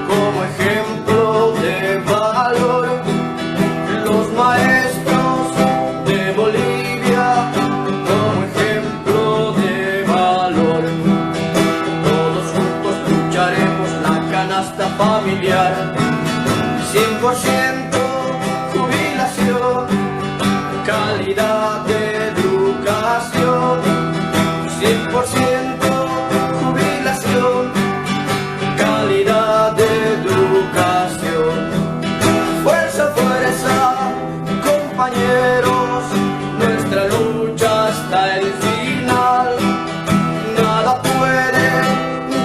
como ejemplo de valor. Los maestros de Bolivia como ejemplo de valor. Todos juntos lucharemos la canasta familiar. 100% jubilación, calidad de educación. 100% jubilación, calidad de educación. Fuerza, fuerza, compañeros, nuestra lucha hasta el final. Nada puede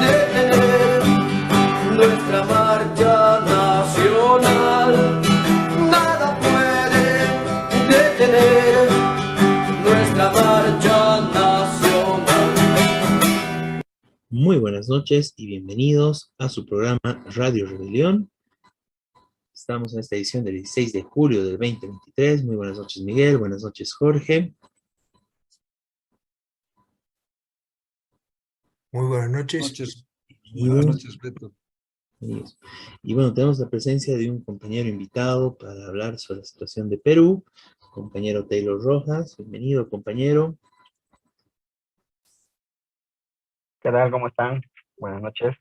detener nuestra marcha nacional. Nada puede detener nuestra marcha nacional. Muy buenas noches y bienvenidos a su programa Radio Rebelión. Estamos en esta edición del 16 de julio del 2023. Muy buenas noches, Miguel. Buenas noches, Jorge. Muy buenas noches. Buenas noches, Beto. Y bueno, tenemos la presencia de un compañero invitado para hablar sobre la situación de Perú, compañero Taylor Rojas. Bienvenido, compañero. ¿Qué tal? ¿Cómo están? Buenas noches.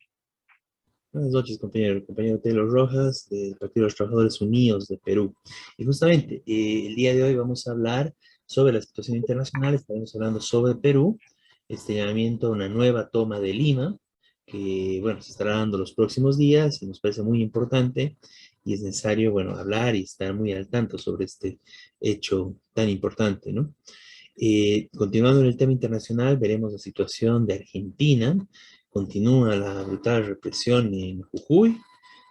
Buenas noches, compañero. El compañero Taylor Rojas, del Partido de los Trabajadores Unidos de Perú. Y justamente, el día de hoy vamos a hablar sobre la situación internacional. Estaremos hablando sobre Perú, este llamamiento a una nueva toma de Lima, que, bueno, se estará dando los próximos días y nos parece muy importante y es necesario, bueno, hablar y estar muy al tanto sobre este hecho tan importante, ¿no? Continuando en el tema internacional, veremos la situación de Argentina. Continúa la brutal represión en Jujuy.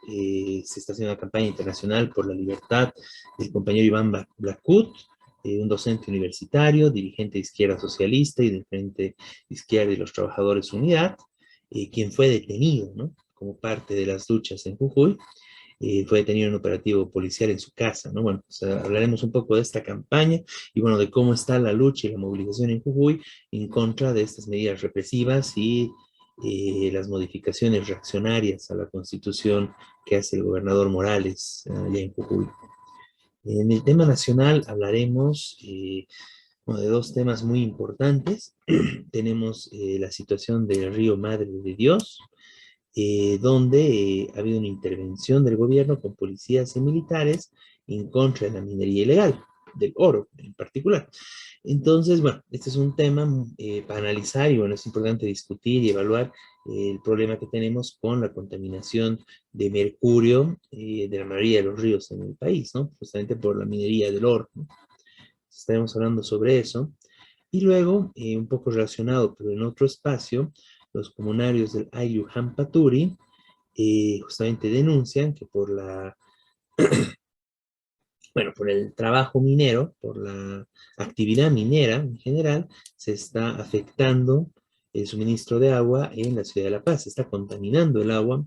Se está haciendo una campaña internacional por la libertad del compañero Iván Blackwood, un docente universitario, dirigente de Izquierda Socialista y del Frente Izquierda y los Trabajadores Unidad, quien fue detenido, ¿no?, como parte de las luchas en Jujuy. Fue detenido en un operativo policial en su casa, ¿no? Bueno, o sea, hablaremos un poco de esta campaña y, bueno, de cómo está la lucha y la movilización en Jujuy en contra de estas medidas represivas y las modificaciones reaccionarias a la Constitución que hace el gobernador Morales allá en Jujuy. En el tema nacional hablaremos bueno, de dos temas muy importantes. Tenemos la situación del río Madre de Dios, donde ha habido una intervención del gobierno con policías y militares en contra de la minería ilegal, del oro en particular. Entonces, bueno, este es un tema para analizar y, bueno, es importante discutir y evaluar el problema que tenemos con la contaminación de mercurio de la mayoría de los ríos en el país, ¿no? Justamente por la minería del oro, ¿no? Estaremos hablando sobre eso. Y luego, un poco relacionado, pero en otro espacio, los comunarios del Ayllu Jampaturi justamente denuncian que por la, bueno, por el trabajo minero, por la actividad minera en general, se está afectando el suministro de agua en la ciudad de La Paz. Se está contaminando el agua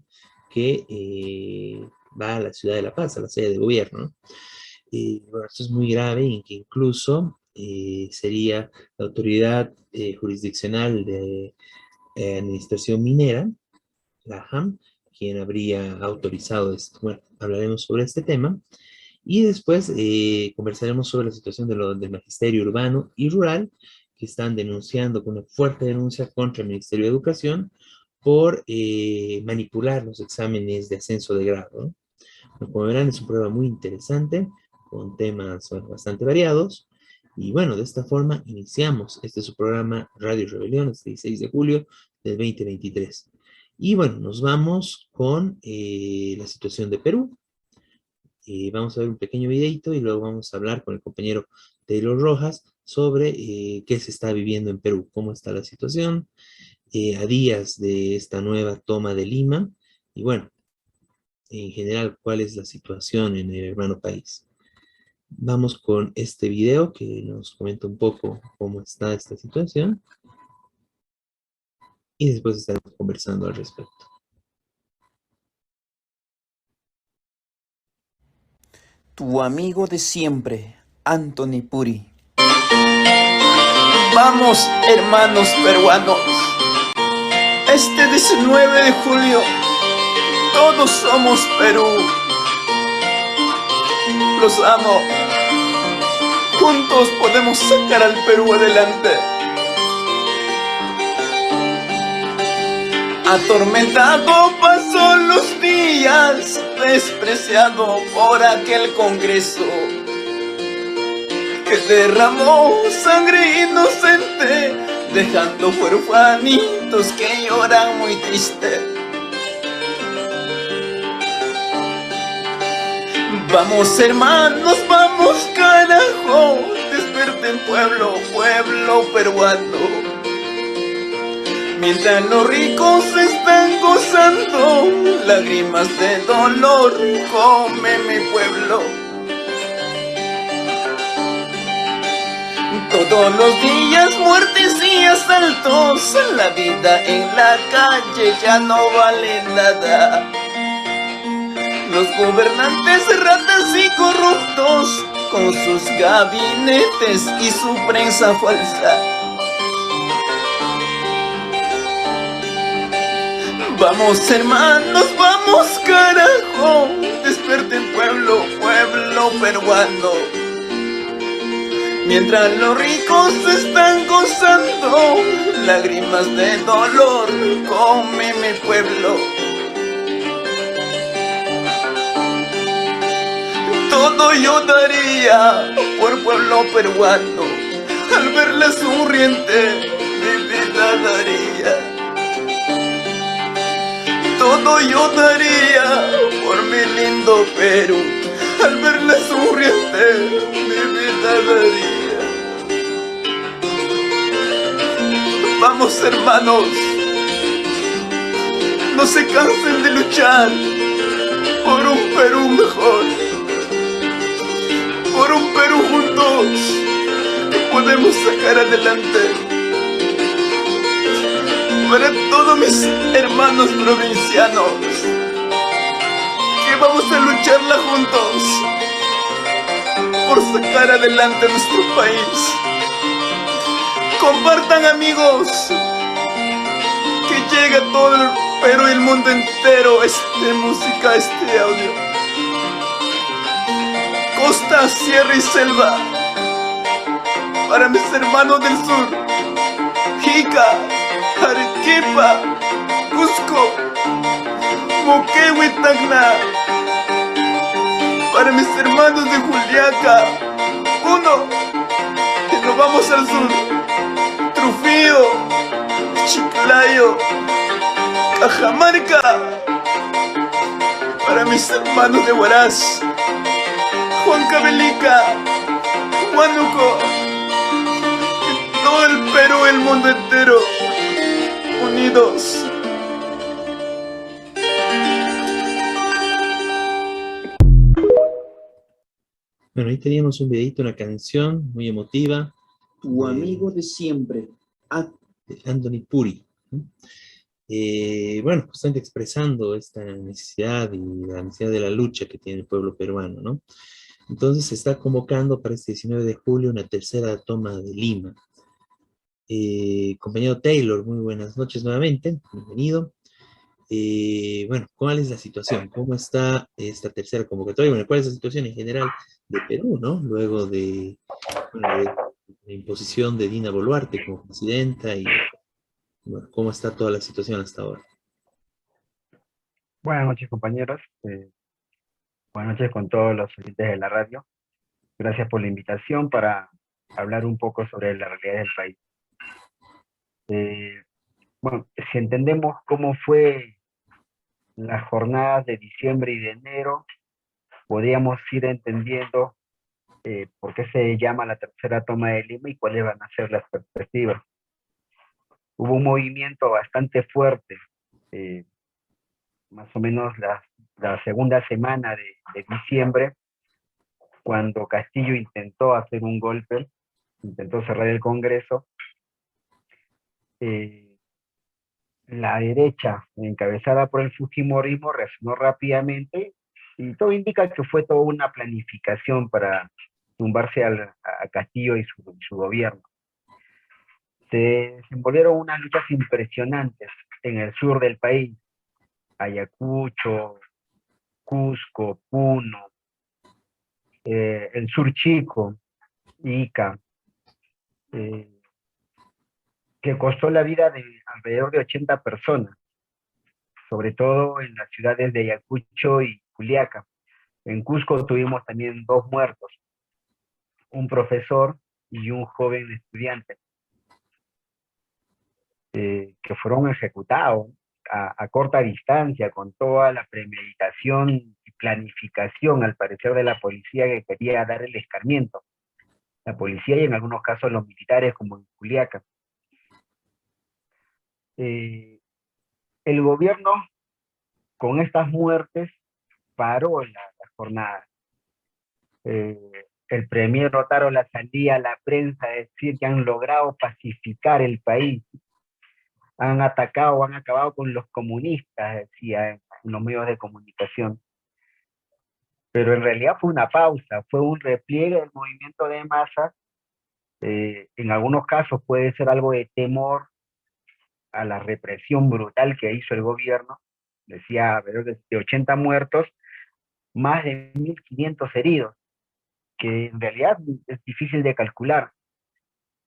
que va a la ciudad de La Paz, a la sede de gobierno, ¿no? Bueno, esto es muy grave y que incluso sería la autoridad jurisdiccional de administración minera, la AJAM, quien habría autorizado esto. Bueno, hablaremos sobre este tema. Y después conversaremos sobre la situación del magisterio urbano y rural, que están denunciando con una fuerte denuncia contra el Ministerio de Educación por manipular los exámenes de ascenso de grado, ¿no? Bueno, como verán, es un programa muy interesante, con temas, bueno, bastante variados. Y bueno, de esta forma iniciamos este su programa Radio Rebelión, este 16 de julio del 2023. Y bueno, nos vamos con la situación de Perú. Vamos a ver un pequeño videito y luego vamos a hablar con el compañero Taylor Rojas sobre qué se está viviendo en Perú, cómo está la situación, a días de esta nueva toma de Lima, y bueno, en general, cuál es la situación en el hermano país. Vamos con este video que nos comenta un poco cómo está esta situación, y después estaremos conversando al respecto. Tu amigo de siempre, Anthony Puri. Vamos, hermanos peruanos. Este 19 de julio todos somos Perú. Los amo. Juntos podemos sacar al Perú adelante. Atormentado pasó los días, despreciado por aquel Congreso que derramó sangre inocente, dejando huerfanitos que lloran muy triste. Vamos hermanos, vamos carajo, desperten pueblo, pueblo peruano. Mientras los ricos están gozando, lágrimas de dolor come mi pueblo. Todos los días muertes y asaltos, la vida en la calle ya no vale nada. Los gobernantes ratas y corruptos, con sus gabinetes y su prensa falsa. Vamos hermanos, vamos carajo, desperten pueblo, pueblo peruano. Mientras los ricos están gozando, lágrimas de dolor come mi pueblo. Todo yo daría por pueblo peruano, al verla sonriente mi vida daría. Todo yo daría por mi lindo Perú, al verla sonriente mi vida daría. Vamos hermanos, no se cansen de luchar por un Perú mejor, por un Perú juntos que podemos sacar adelante. Para todos mis hermanos provincianos, que vamos a lucharla juntos por sacar adelante nuestro país. Compartan amigos, que llegue a todo el Perú y el mundo entero esta música, este audio. Costa, sierra y selva, para mis hermanos del sur, Jica, Arequipa, Cusco, Moquegua y Tacna. Para mis hermanos de Juliaca, uno, que nos vamos al sur, Trujillo, Chiclayo, Cajamarca. Para mis hermanos de Huaraz, Huancavelica, Huánuco, y todo el Perú, el mundo entero, unidos. Bueno, ahí teníamos un videito, una canción muy emotiva. Tu amigo de siempre. De Anthony Puri. Bueno, justamente expresando esta necesidad y la necesidad de la lucha que tiene el pueblo peruano, ¿no? Entonces se está convocando para este 19 de julio una tercera toma de Lima. Compañero Taylor, muy buenas noches nuevamente, bienvenido. Bueno, ¿cuál es la situación? ¿Cómo está esta tercera convocatoria? Bueno, ¿cuál es la situación en general de Perú, ¿no? Luego de, bueno, de la imposición de Dina Boluarte como presidenta y, bueno, ¿cómo está toda la situación hasta ahora? Buenas noches, compañeros. Buenas noches con todos los oyentes de la radio. Gracias por la invitación para hablar un poco sobre la realidad del país. Bueno, si entendemos cómo fue las jornadas de diciembre y de enero, podríamos ir entendiendo por qué se llama la tercera toma de Lima y cuáles van a ser las perspectivas. Hubo un movimiento bastante fuerte, más o menos la segunda semana de diciembre, cuando Castillo intentó hacer un golpe, intentó cerrar el Congreso. La derecha, encabezada por el Fujimorismo, reaccionó rápidamente y todo indica que fue toda una planificación para tumbarse a Castillo y su gobierno. Se desenvolvieron unas luchas impresionantes en el sur del país. Ayacucho, Cusco, Puno, el Sur Chico, Ica, eh, que costó la vida de alrededor de 80 personas, sobre todo en las ciudades de Ayacucho y Juliaca. En Cusco tuvimos también 2 muertos, un profesor y un joven estudiante, que fueron ejecutados a corta distancia, con toda la premeditación y planificación, al parecer, de la policía, que quería dar el escarmiento. La policía y en algunos casos los militares, como en Juliaca. El gobierno, con estas muertes, paró la jornada. El premier Rotaro salía a la prensa a decir que han logrado pacificar el país, han atacado, han acabado con los comunistas, decía en los medios de comunicación. Pero en realidad fue una pausa, fue un repliegue del movimiento de masas. En algunos casos puede ser algo de temor a la represión brutal que hizo el gobierno. Decía alrededor de 80 muertos, más de 1.500 heridos, que en realidad es difícil de calcular.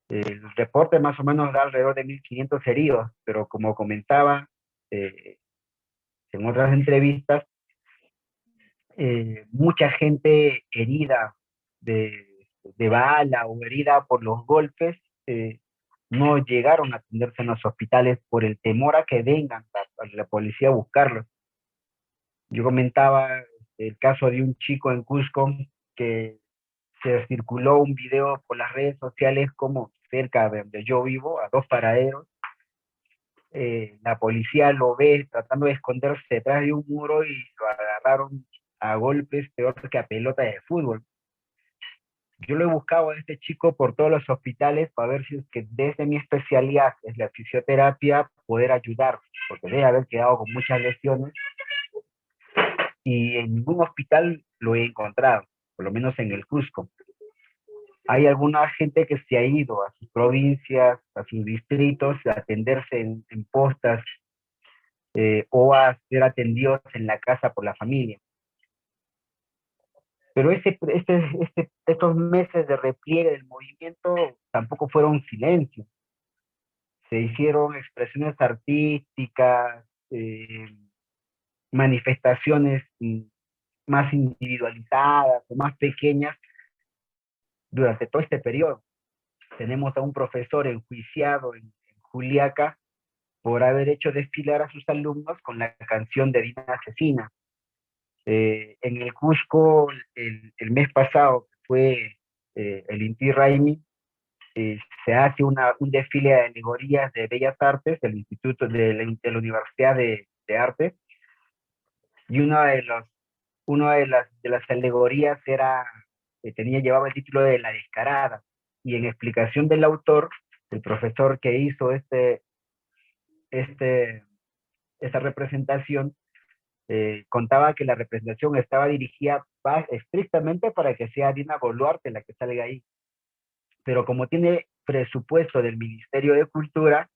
El reporte más o menos da alrededor de 1.500 heridos, pero como comentaba en otras entrevistas, mucha gente herida de bala o herida por los golpes no llegaron a atenderse en los hospitales por el temor a que vengan la policía a buscarlos. Yo comentaba el caso de un chico en Cusco que se circuló un video por las redes sociales, como cerca de donde yo vivo, a 2 paraderos, la policía lo ve tratando de esconderse detrás de un muro y lo agarraron a golpes peor que a pelota de fútbol. Yo lo he buscado a este chico por todos los hospitales para ver si es que desde mi especialidad, que es la fisioterapia, poder ayudar, porque debe haber quedado con muchas lesiones, y en ningún hospital lo he encontrado, por lo menos en el Cusco. Hay alguna gente que se ha ido a sus provincias, a sus distritos, a atenderse en postas, o a ser atendidos en la casa por la familia. Pero estos meses de repliegue del movimiento tampoco fueron silencio. Se hicieron expresiones artísticas, manifestaciones más individualizadas o más pequeñas durante todo este periodo. Tenemos a un profesor enjuiciado en Juliaca por haber hecho desfilar a sus alumnos con la canción de Dina Asesina. En el Cusco, el mes pasado, que fue el Inti Raymi, se hace un desfile de alegorías de Bellas Artes del Instituto de la Universidad de Arte, y una de las alegorías llevaba el título de La Descarada, y en explicación del autor, el profesor que hizo esta representación, contaba que la representación estaba dirigida estrictamente para que sea Dina Boluarte la que salga ahí, pero como tiene presupuesto del Ministerio de Cultura,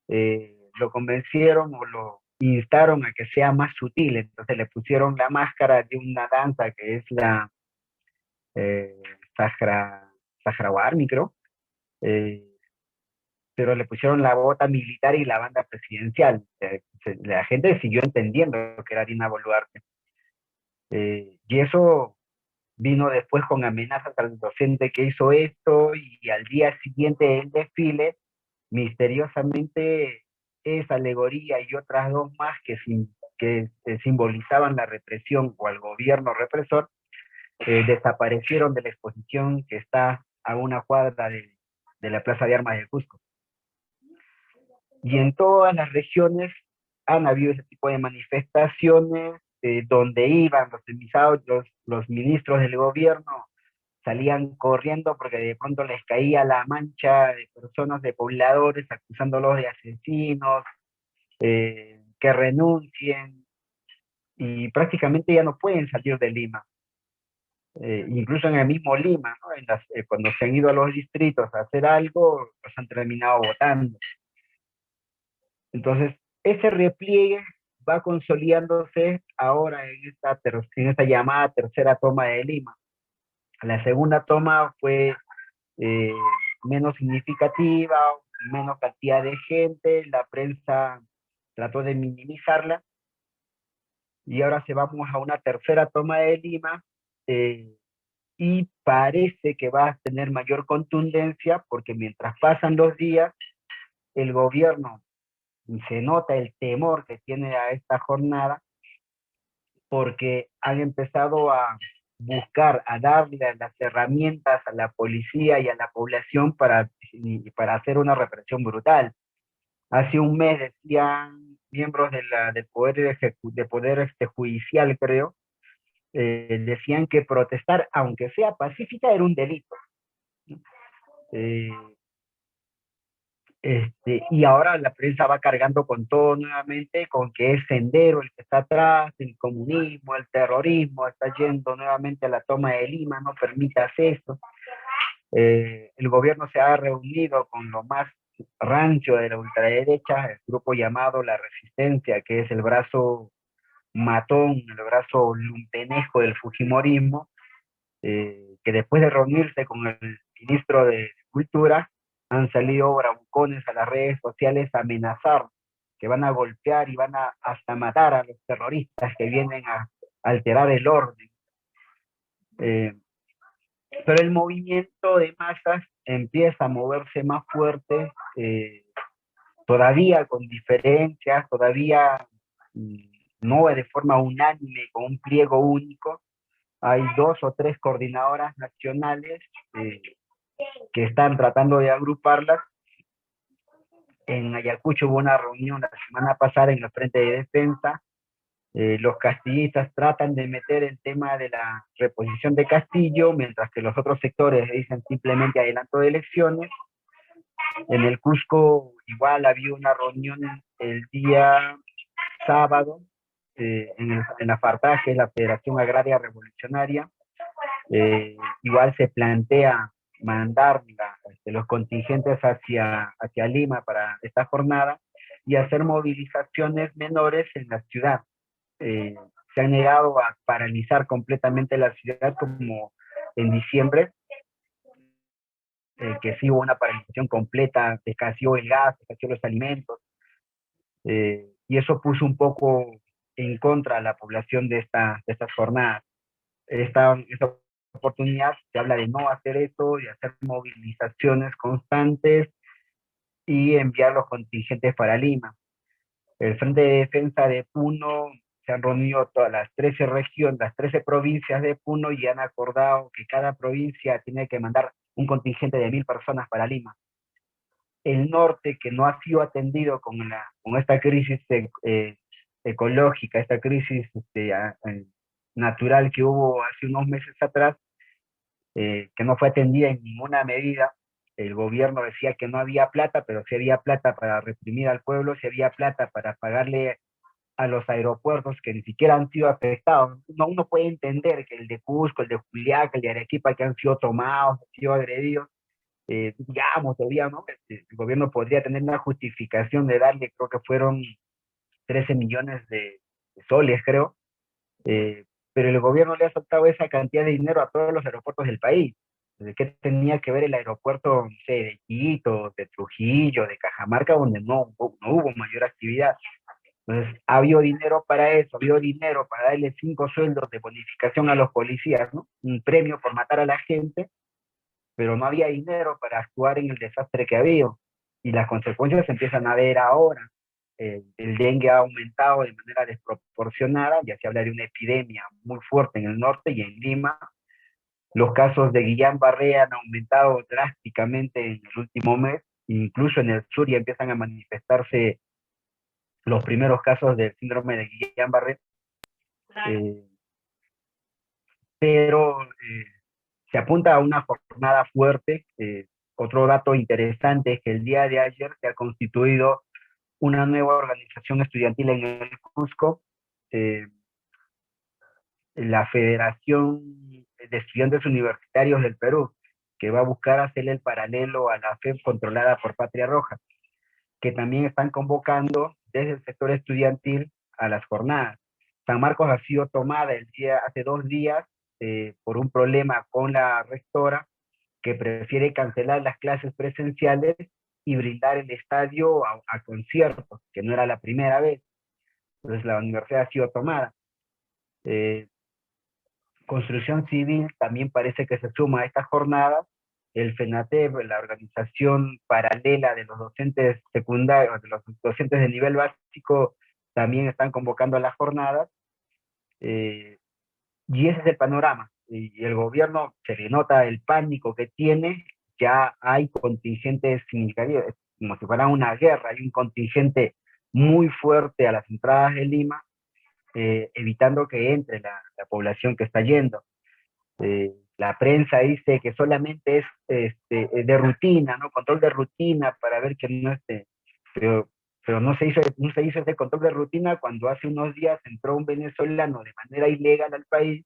lo convencieron o lo instaron a que sea más sutil. Entonces le pusieron la máscara de una danza que es la Sahrawarmi, creo, pero le pusieron la bota militar y la banda presidencial. La gente siguió entendiendo que era Dina Boluarte. Y eso vino después con amenazas al docente que hizo esto, y al día siguiente del desfile, misteriosamente, esa alegoría y otras 2 más que simbolizaban la represión o al gobierno represor, desaparecieron de la exposición que está a una cuadra de la Plaza de Armas de Cusco. Y en todas las regiones han habido ese tipo de manifestaciones, donde iban los emisados, los ministros del gobierno salían corriendo porque de pronto les caía la mancha de personas, de pobladores, acusándolos de asesinos, que renuncien, y prácticamente ya no pueden salir de Lima. Incluso en el mismo Lima, ¿no? Cuando se han ido a los distritos a hacer algo, los han terminado votando. Entonces, ese repliegue va consolidándose ahora en esta llamada tercera toma de Lima. La segunda toma fue eh, menos significativa, menos cantidad de gente, la prensa trató de minimizarla, y ahora se vamos a una tercera toma de Lima, y parece que va a tener mayor contundencia, porque mientras pasan los días, el gobierno se nota el temor que tiene a esta jornada, porque han empezado a buscar, a darle las herramientas a la policía y a la población para hacer una represión brutal. Hace un mes decían miembros del poder judicial, creo, decían que protestar, aunque sea pacífica, era un delito. Eh, y ahora la prensa va cargando con todo nuevamente, con que es Sendero el que está atrás, el comunismo, el terrorismo, está yendo nuevamente a la toma de Lima, no permitas eso. El gobierno se ha reunido con lo más rancio de la ultraderecha, el grupo llamado La Resistencia, que es el brazo matón, el brazo lumpenesco del fujimorismo, que después de reunirse con el ministro de Cultura, han salido bravucones a las redes sociales a amenazar que van a golpear y van a hasta matar a los terroristas que vienen a alterar el orden. Pero el movimiento de masas empieza a moverse más fuerte, todavía con diferencias, todavía no de forma unánime, con un pliego único. Hay 2 o 3 coordinadoras nacionales que están tratando de agruparlas. En Ayacucho hubo una reunión la semana pasada en el Frente de Defensa. Los castillistas tratan de meter el tema de la reposición de Castillo, mientras que los otros sectores dicen simplemente adelanto de elecciones. En el Cusco igual había una reunión el día sábado, en la FARTAG, que es la Federación Agraria Revolucionaria. Igual se plantea mandar los contingentes hacia Lima para esta jornada y hacer movilizaciones menores en la ciudad. Se han negado a paralizar completamente la ciudad como en diciembre, que sí hubo una paralización completa, se escaseó el gas, se escaseó los alimentos, y eso puso un poco en contra a la población de estas jornadas. Esta oportunidad se habla de no hacer eso, de hacer movilizaciones constantes y enviar los contingentes para Lima. El Frente de Defensa de Puno se han reunido todas las 13 regiones, las 13 provincias de Puno, y han acordado que cada provincia tiene que mandar un contingente de 1000 personas para Lima. El norte, que no ha sido atendido con esta crisis ecológica, esta crisis natural que hubo hace unos meses atrás, que no fue atendida en ninguna medida. El gobierno decía que no había plata, pero sí había plata para reprimir al pueblo, sí había plata para pagarle a los aeropuertos que ni siquiera han sido afectados. Uno puede entender que el de Cusco, el de Juliaca, el de Arequipa, que han sido tomados, han sido agredidos, digamos, todavía, ¿no? El gobierno podría tener una justificación de darle, creo que fueron 13 millones de soles, creo, pero el gobierno le ha soltado esa cantidad de dinero a todos los aeropuertos del país. ¿Qué tenía que ver el aeropuerto, no sé, de Quito, de Trujillo, de Cajamarca, donde no hubo mayor actividad? Entonces, ha habido dinero para eso, ha habido dinero para darle 5 sueldos de bonificación a los policías, ¿no? Un premio por matar a la gente, pero no había dinero para actuar en el desastre que ha habido. Y las consecuencias se empiezan a ver ahora. El dengue ha aumentado de manera desproporcionada, ya se habla de una epidemia muy fuerte en el norte y en Lima. Los casos de Guillain-Barré han aumentado drásticamente en el último mes, incluso en el sur ya empiezan a manifestarse los primeros casos del síndrome de Guillain-Barré. Pero se apunta a una jornada fuerte. Otro dato interesante es que el día de ayer se ha constituido una nueva organización estudiantil en el Cusco, la Federación de Estudiantes Universitarios del Perú, que va a buscar hacer el paralelo a la FEP controlada por Patria Roja, que también están convocando desde el sector estudiantil a las jornadas. San Marcos ha sido tomada hace 2 días por un problema con la rectora, que prefiere cancelar las clases presenciales y brindar el estadio a conciertos, que no era la primera vez. Entonces la universidad ha sido tomada. Construcción Civil también parece que se suma a esta jornada. El FENATEB, la organización paralela de los docentes secundarios, de los docentes de nivel básico, también están convocando a las jornadas. Y ese es el panorama. Y el gobierno, se le nota el pánico que tiene. Ya hay contingentes significativos, es como si fuera una guerra. Hay un contingente muy fuerte a las entradas de Lima, evitando que entre la población que está yendo. La prensa dice que solamente es de rutina, ¿no? Control de rutina para ver que no esté. Pero no se hizo ese control de rutina cuando hace unos días entró un venezolano de manera ilegal al país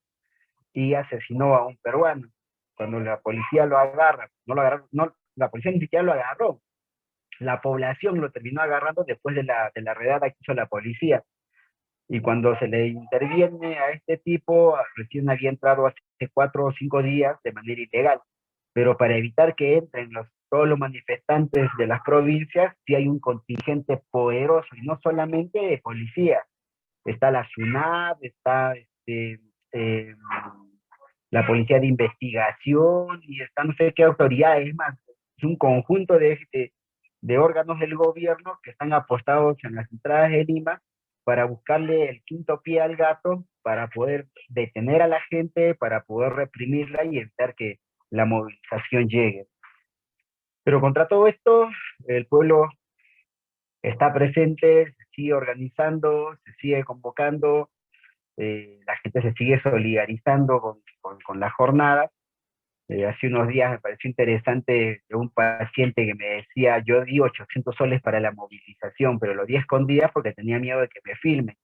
y asesinó a un peruano. Cuando la policía lo agarra, la policía ni siquiera lo agarró. La población lo terminó agarrando después de la redada que hizo la policía. Y cuando se le interviene a este tipo, recién había entrado hace 4 o 5 días de manera ilegal. Pero para evitar que entren todos los manifestantes de las provincias, sí hay un contingente poderoso, y no solamente de policía. Está la SUNAT, está la Policía de Investigación, y está no sé qué autoridades más. Es un conjunto de órganos del gobierno que están apostados en las entradas de Lima para buscarle el quinto pie al gato, para poder detener a la gente, para poder reprimirla y evitar que la movilización llegue. Pero contra todo esto, el pueblo está presente, se sigue organizando, se sigue convocando, la gente se sigue solidarizando con la jornada. Hace unos días me pareció interesante de un paciente que me decía: yo di 800 soles para la movilización, pero lo di a escondidas porque tenía miedo de que me filmen.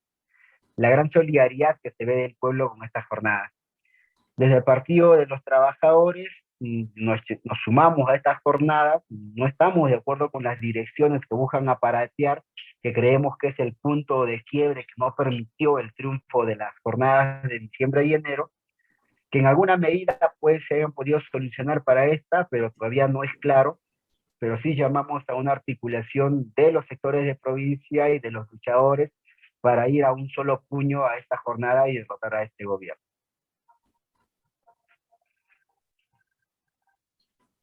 La gran solidaridad que se ve del pueblo con estas jornadas. Desde el Partido de los Trabajadores nos sumamos a estas jornadas. No estamos de acuerdo con las direcciones que buscan aparatear, que creemos que es el punto de quiebre que no permitió el triunfo de las jornadas de diciembre y enero, que en alguna medida pues se hayan podido solucionar para esta, pero todavía no es claro. Pero sí llamamos a una articulación de los sectores de provincia y de los luchadores para ir a un solo puño a esta jornada y derrotar a este gobierno.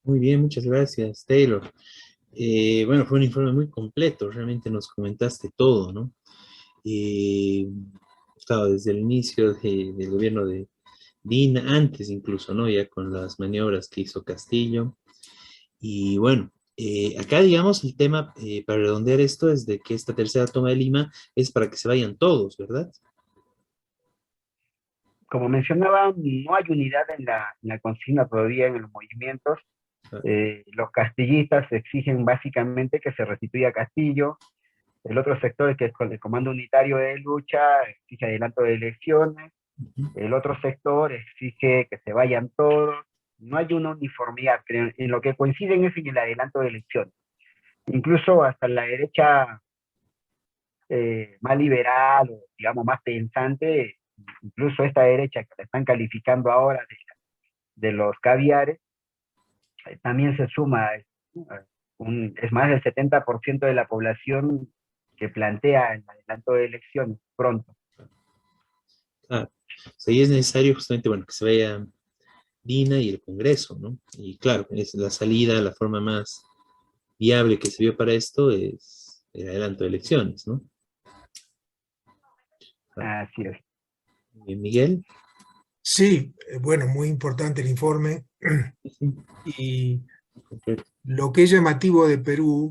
Muy bien, muchas gracias, Taylor. Bueno, fue un informe muy completo, realmente nos comentaste todo, ¿no? Claro, desde el inicio del gobierno de Dina, antes incluso, ¿no? Ya con las maniobras que hizo Castillo. Y bueno, acá digamos el tema, para redondear esto, es de que esta tercera toma de Lima es para que se vayan todos, ¿verdad? Como mencionaba, no hay unidad en la consigna todavía en los movimientos. Los castillistas exigen básicamente que se restituya Castillo. El otro sector, que es el Comando Unitario de Lucha, exige adelanto de elecciones. El otro sector exige que se vayan todos. No hay una uniformidad, creo. En lo que coinciden es en el adelanto de elecciones. Incluso hasta la derecha más liberal, o digamos más pensante, incluso esta derecha que la están calificando ahora de los caviares, también se suma. Es más del 70% de la población que plantea el adelanto de elecciones pronto. Claro. O sea, y es necesario justamente, bueno, que se vaya Dina y el Congreso, ¿no? Y claro, es la salida, la forma más viable que se vio para esto es el adelanto de elecciones, ¿no? Así es. Miguel. Sí, bueno, muy importante el informe. Sí. Y Perfecto. lo que es llamativo de Perú,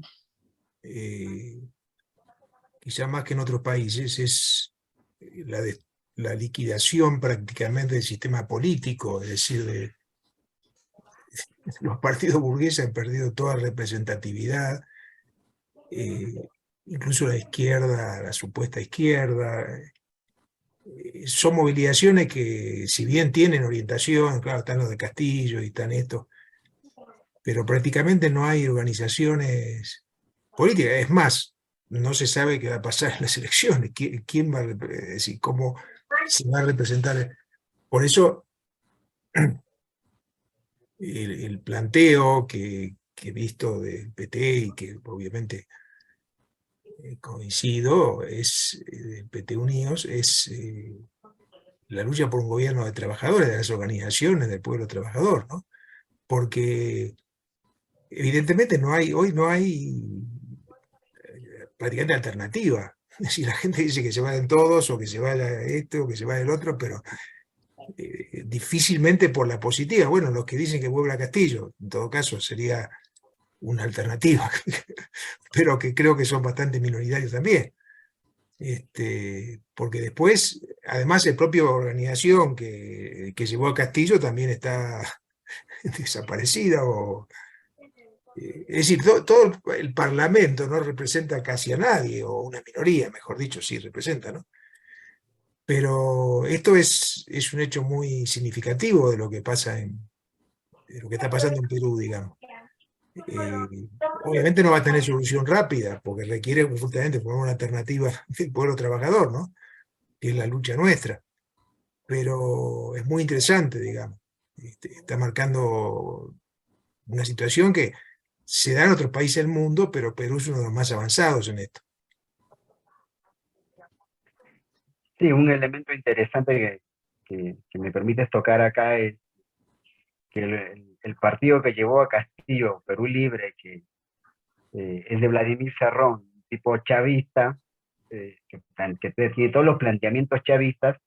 quizá más que en otros países, es la liquidación prácticamente del sistema político, es decir, los partidos burgueses han perdido toda representatividad, incluso la izquierda, la supuesta izquierda. Son movilizaciones que, si bien tienen orientación, claro, están los de Castillo y están estos, pero prácticamente no hay organizaciones políticas. Es más, no se sabe qué va a pasar en las elecciones, quién va a, es decir, cómo se va a representar. Por eso el planteo que he visto del PT y que obviamente coincido, es del PT Unidos, es la lucha por un gobierno de trabajadores, de las organizaciones del pueblo trabajador, ¿no? Porque evidentemente hoy no hay prácticamente alternativa. Es decir, la gente dice que se vayan todos, o que se vaya esto, o que se vaya el otro, pero difícilmente por la positiva. Bueno, los que dicen que vuelva Castillo, en todo caso, sería una alternativa, pero que creo que son bastante minoritarios también. Porque después, además, el propio organización que llevó a Castillo también está desaparecida. Es decir, todo el Parlamento no representa casi a nadie, o una minoría, mejor dicho, sí representa, ¿no? Pero esto es un hecho muy significativo de lo que pasa de lo que está pasando en Perú, digamos. Obviamente no va a tener solución rápida, porque requiere justamente formar una alternativa del pueblo trabajador, ¿no? Que es la lucha nuestra. Pero es muy interesante, digamos. Está marcando una situación que se da en otros países del mundo, pero Perú es uno de los más avanzados en esto. Sí, un elemento interesante que me permites tocar acá es que el partido que llevó a Castillo, Perú Libre, que es de Vladimir Cerrón, tipo chavista, que tiene todos los planteamientos chavistas,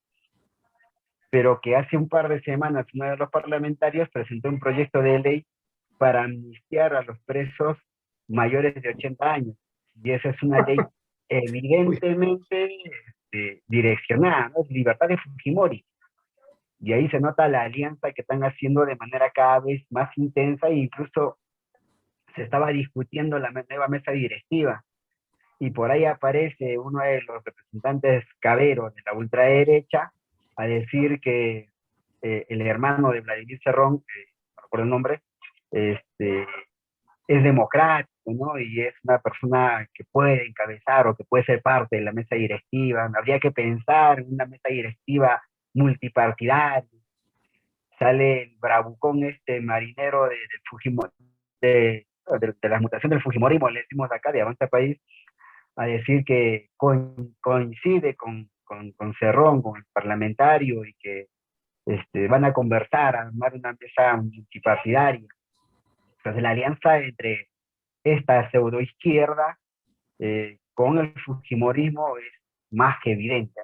pero que hace un par de semanas uno de los parlamentarios presentó un proyecto de ley para amnistiar a los presos mayores de 80 años. Y esa es una ley evidentemente direccionada, ¿no? Es libertad de Fujimori. Y ahí se nota la alianza que están haciendo de manera cada vez más intensa, e incluso se estaba discutiendo la nueva mesa directiva. Y por ahí aparece uno de los representantes caberos de la ultraderecha a decir que el hermano de Vladimir Cerrón, no recuerdo el nombre, es democrático, ¿no? Y es una persona que puede encabezar o que puede ser parte de la mesa directiva. Habría que pensar en una mesa directiva multipartidaria. Sale el bravucón marinero de Fujimori, de la mutación del Fujimorismo, le decimos acá, de Avanza País, a decir que coincide con Cerrón, con el parlamentario, y que van a conversar, a armar una mesa multipartidaria. Entonces la alianza entre esta pseudoizquierda con el Fujimorismo es más que evidente.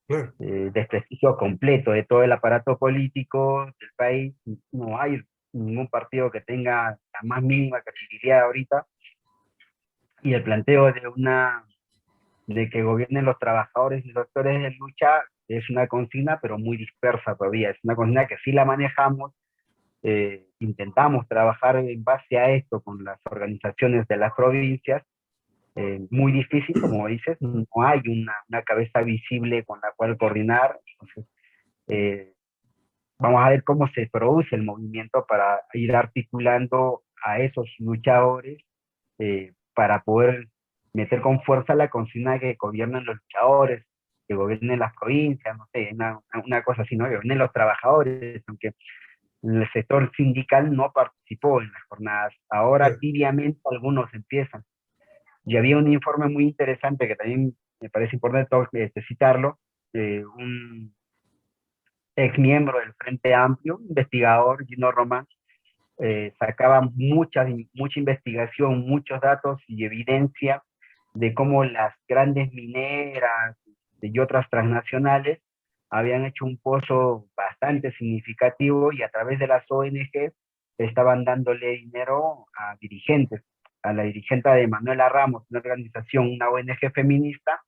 Claro. Desprestigio completo de todo el aparato político del país. No hay ningún partido que tenga la más mínima credibilidad ahorita. Y el planteo de que gobiernen los trabajadores y los actores de lucha es una consigna, pero muy dispersa todavía. Es una consigna que sí la manejamos, intentamos trabajar en base a esto con las organizaciones de las provincias. Muy difícil, como dices, no hay una cabeza visible con la cual coordinar. Entonces, vamos a ver cómo se produce el movimiento para ir articulando a esos luchadores para poder meter con fuerza la consigna de que gobiernen los luchadores, que gobiernen las provincias, no sé, una cosa así, ¿no? Que gobiernen los trabajadores, aunque el sector sindical no participó en las jornadas. Ahora tibiamente algunos empiezan. Y había un informe muy interesante que también me parece importante citarlo, un ex miembro del Frente Amplio, investigador, Gino Román, sacaba mucha investigación, muchos datos y evidencia de cómo las grandes mineras y otras transnacionales habían hecho un pozo bastante significativo, y a través de las ONG estaban dándole dinero a dirigentes. A la dirigente de Manuela Ramos, una organización, una ONG feminista,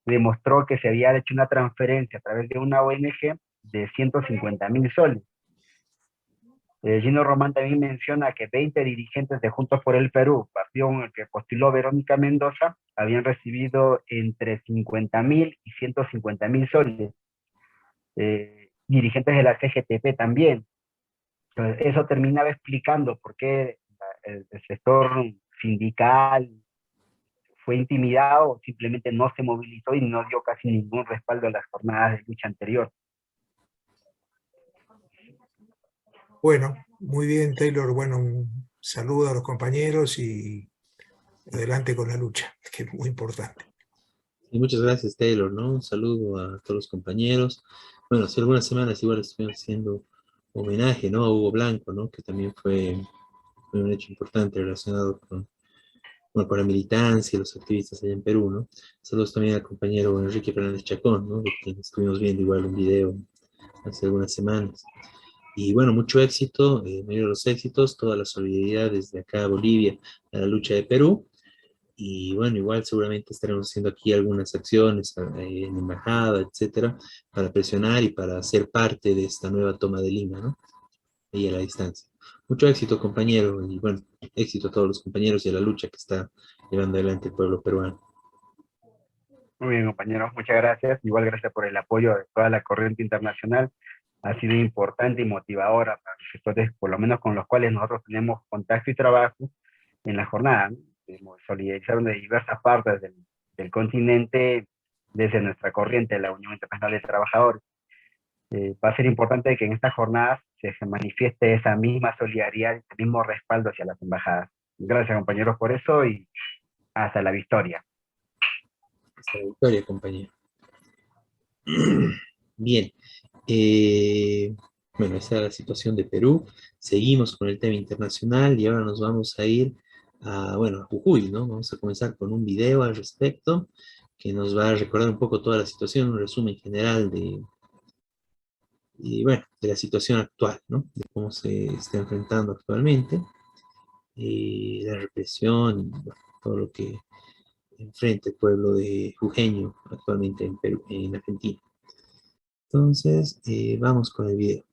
demostró que se había hecho una transferencia a través de una ONG de 150.000 soles. Gino Román también menciona que 20 dirigentes de Juntos por el Perú, partido en el que postuló Verónica Mendoza, habían recibido entre 50.000 y 150.000 soles. Dirigentes de la CGTP también. Entonces, eso terminaba explicando por qué el sector sindical fue intimidado o simplemente no se movilizó y no dio casi ningún respaldo a las jornadas de lucha anterior. Bueno, muy bien, Taylor. Bueno, un saludo a los compañeros y adelante con la lucha, que es muy importante. Y muchas gracias, Taylor, ¿no? Un saludo a todos los compañeros. Bueno, hace algunas semanas igual estuvimos haciendo homenaje, ¿no? A Hugo Blanco, ¿no? Que también fue un hecho importante relacionado con la militancia y los activistas allá en Perú, ¿no? Saludos también al compañero Enrique Fernández Chacón, ¿no? De quien estuvimos viendo igual un video hace algunas semanas. Y bueno, mucho éxito, mayor de los éxitos, toda la solidaridad desde acá a Bolivia a la lucha de Perú. Y bueno, igual seguramente estaremos haciendo aquí algunas acciones en embajada, etcétera, para presionar y para ser parte de esta nueva toma de Lima, ¿no? Ahí a la distancia. Mucho éxito, compañero, y bueno, éxito a todos los compañeros y a la lucha que está llevando adelante el pueblo peruano. Muy bien, compañeros, muchas gracias. Igual gracias por el apoyo de toda la corriente internacional. Ha sido importante y motivadora para los sectores, por lo menos con los cuales nosotros tenemos contacto y trabajo en la jornada, ¿no? Solidarizaron de diversas partes del continente desde nuestra corriente, la Unión Internacional de Trabajadores. Va a ser importante que en estas jornadas se manifieste esa misma solidaridad, ese mismo respaldo hacia las embajadas. Gracias, compañeros, por eso y hasta la victoria. Hasta la victoria, compañero. Bien. Bueno, esa es la situación de Perú. Seguimos con el tema internacional y ahora nos vamos a ir a Jujuy, ¿no? Vamos a comenzar con un video al respecto que nos va a recordar un poco toda la situación, un resumen general de la situación actual, ¿no? De cómo se está enfrentando actualmente, la represión y todo lo que enfrenta el pueblo de jujeño actualmente en Perú, en Argentina. Entonces, vamos con el video.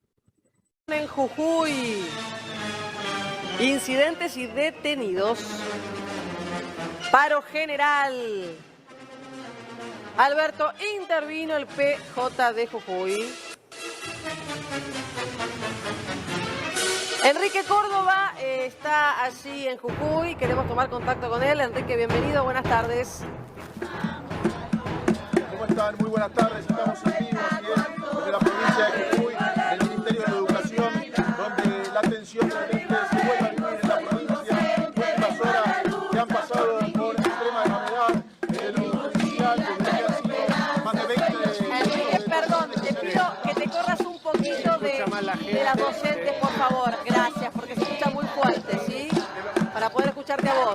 En Jujuy, incidentes y detenidos. Paro general. Alberto, intervino el PJ de Jujuy. Enrique Córdoba está allí en Jujuy. Queremos tomar contacto con él. Enrique, bienvenido. Buenas tardes. ¿Cómo están? Muy buenas tardes. Estamos en vivo desde la provincia de Jujuy, del Ministerio de Educación, donde la atención realmente se vuelve a vivir en la provincia. Últimas horas que han pasado por extrema gravedad en lo judicial, donde han sido más de 20... Enrique, perdón, te pido que te corras un poquito de las docentes, por favor. Gracias, porque se escucha muy fuerte, ¿sí? Para poder escucharte a vos.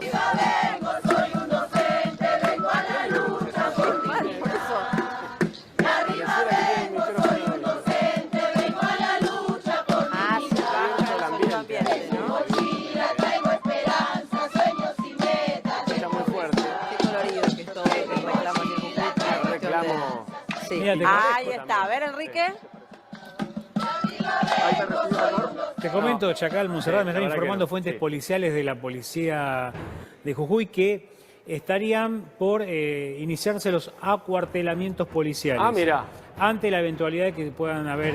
Sí. Ahí está, a ver, Enrique. Te comento, Chacal, Monserrat, me están informando fuentes policiales de la policía de Jujuy que estarían por iniciarse los acuartelamientos policiales. Ah, mira. Ante la eventualidad de que puedan haber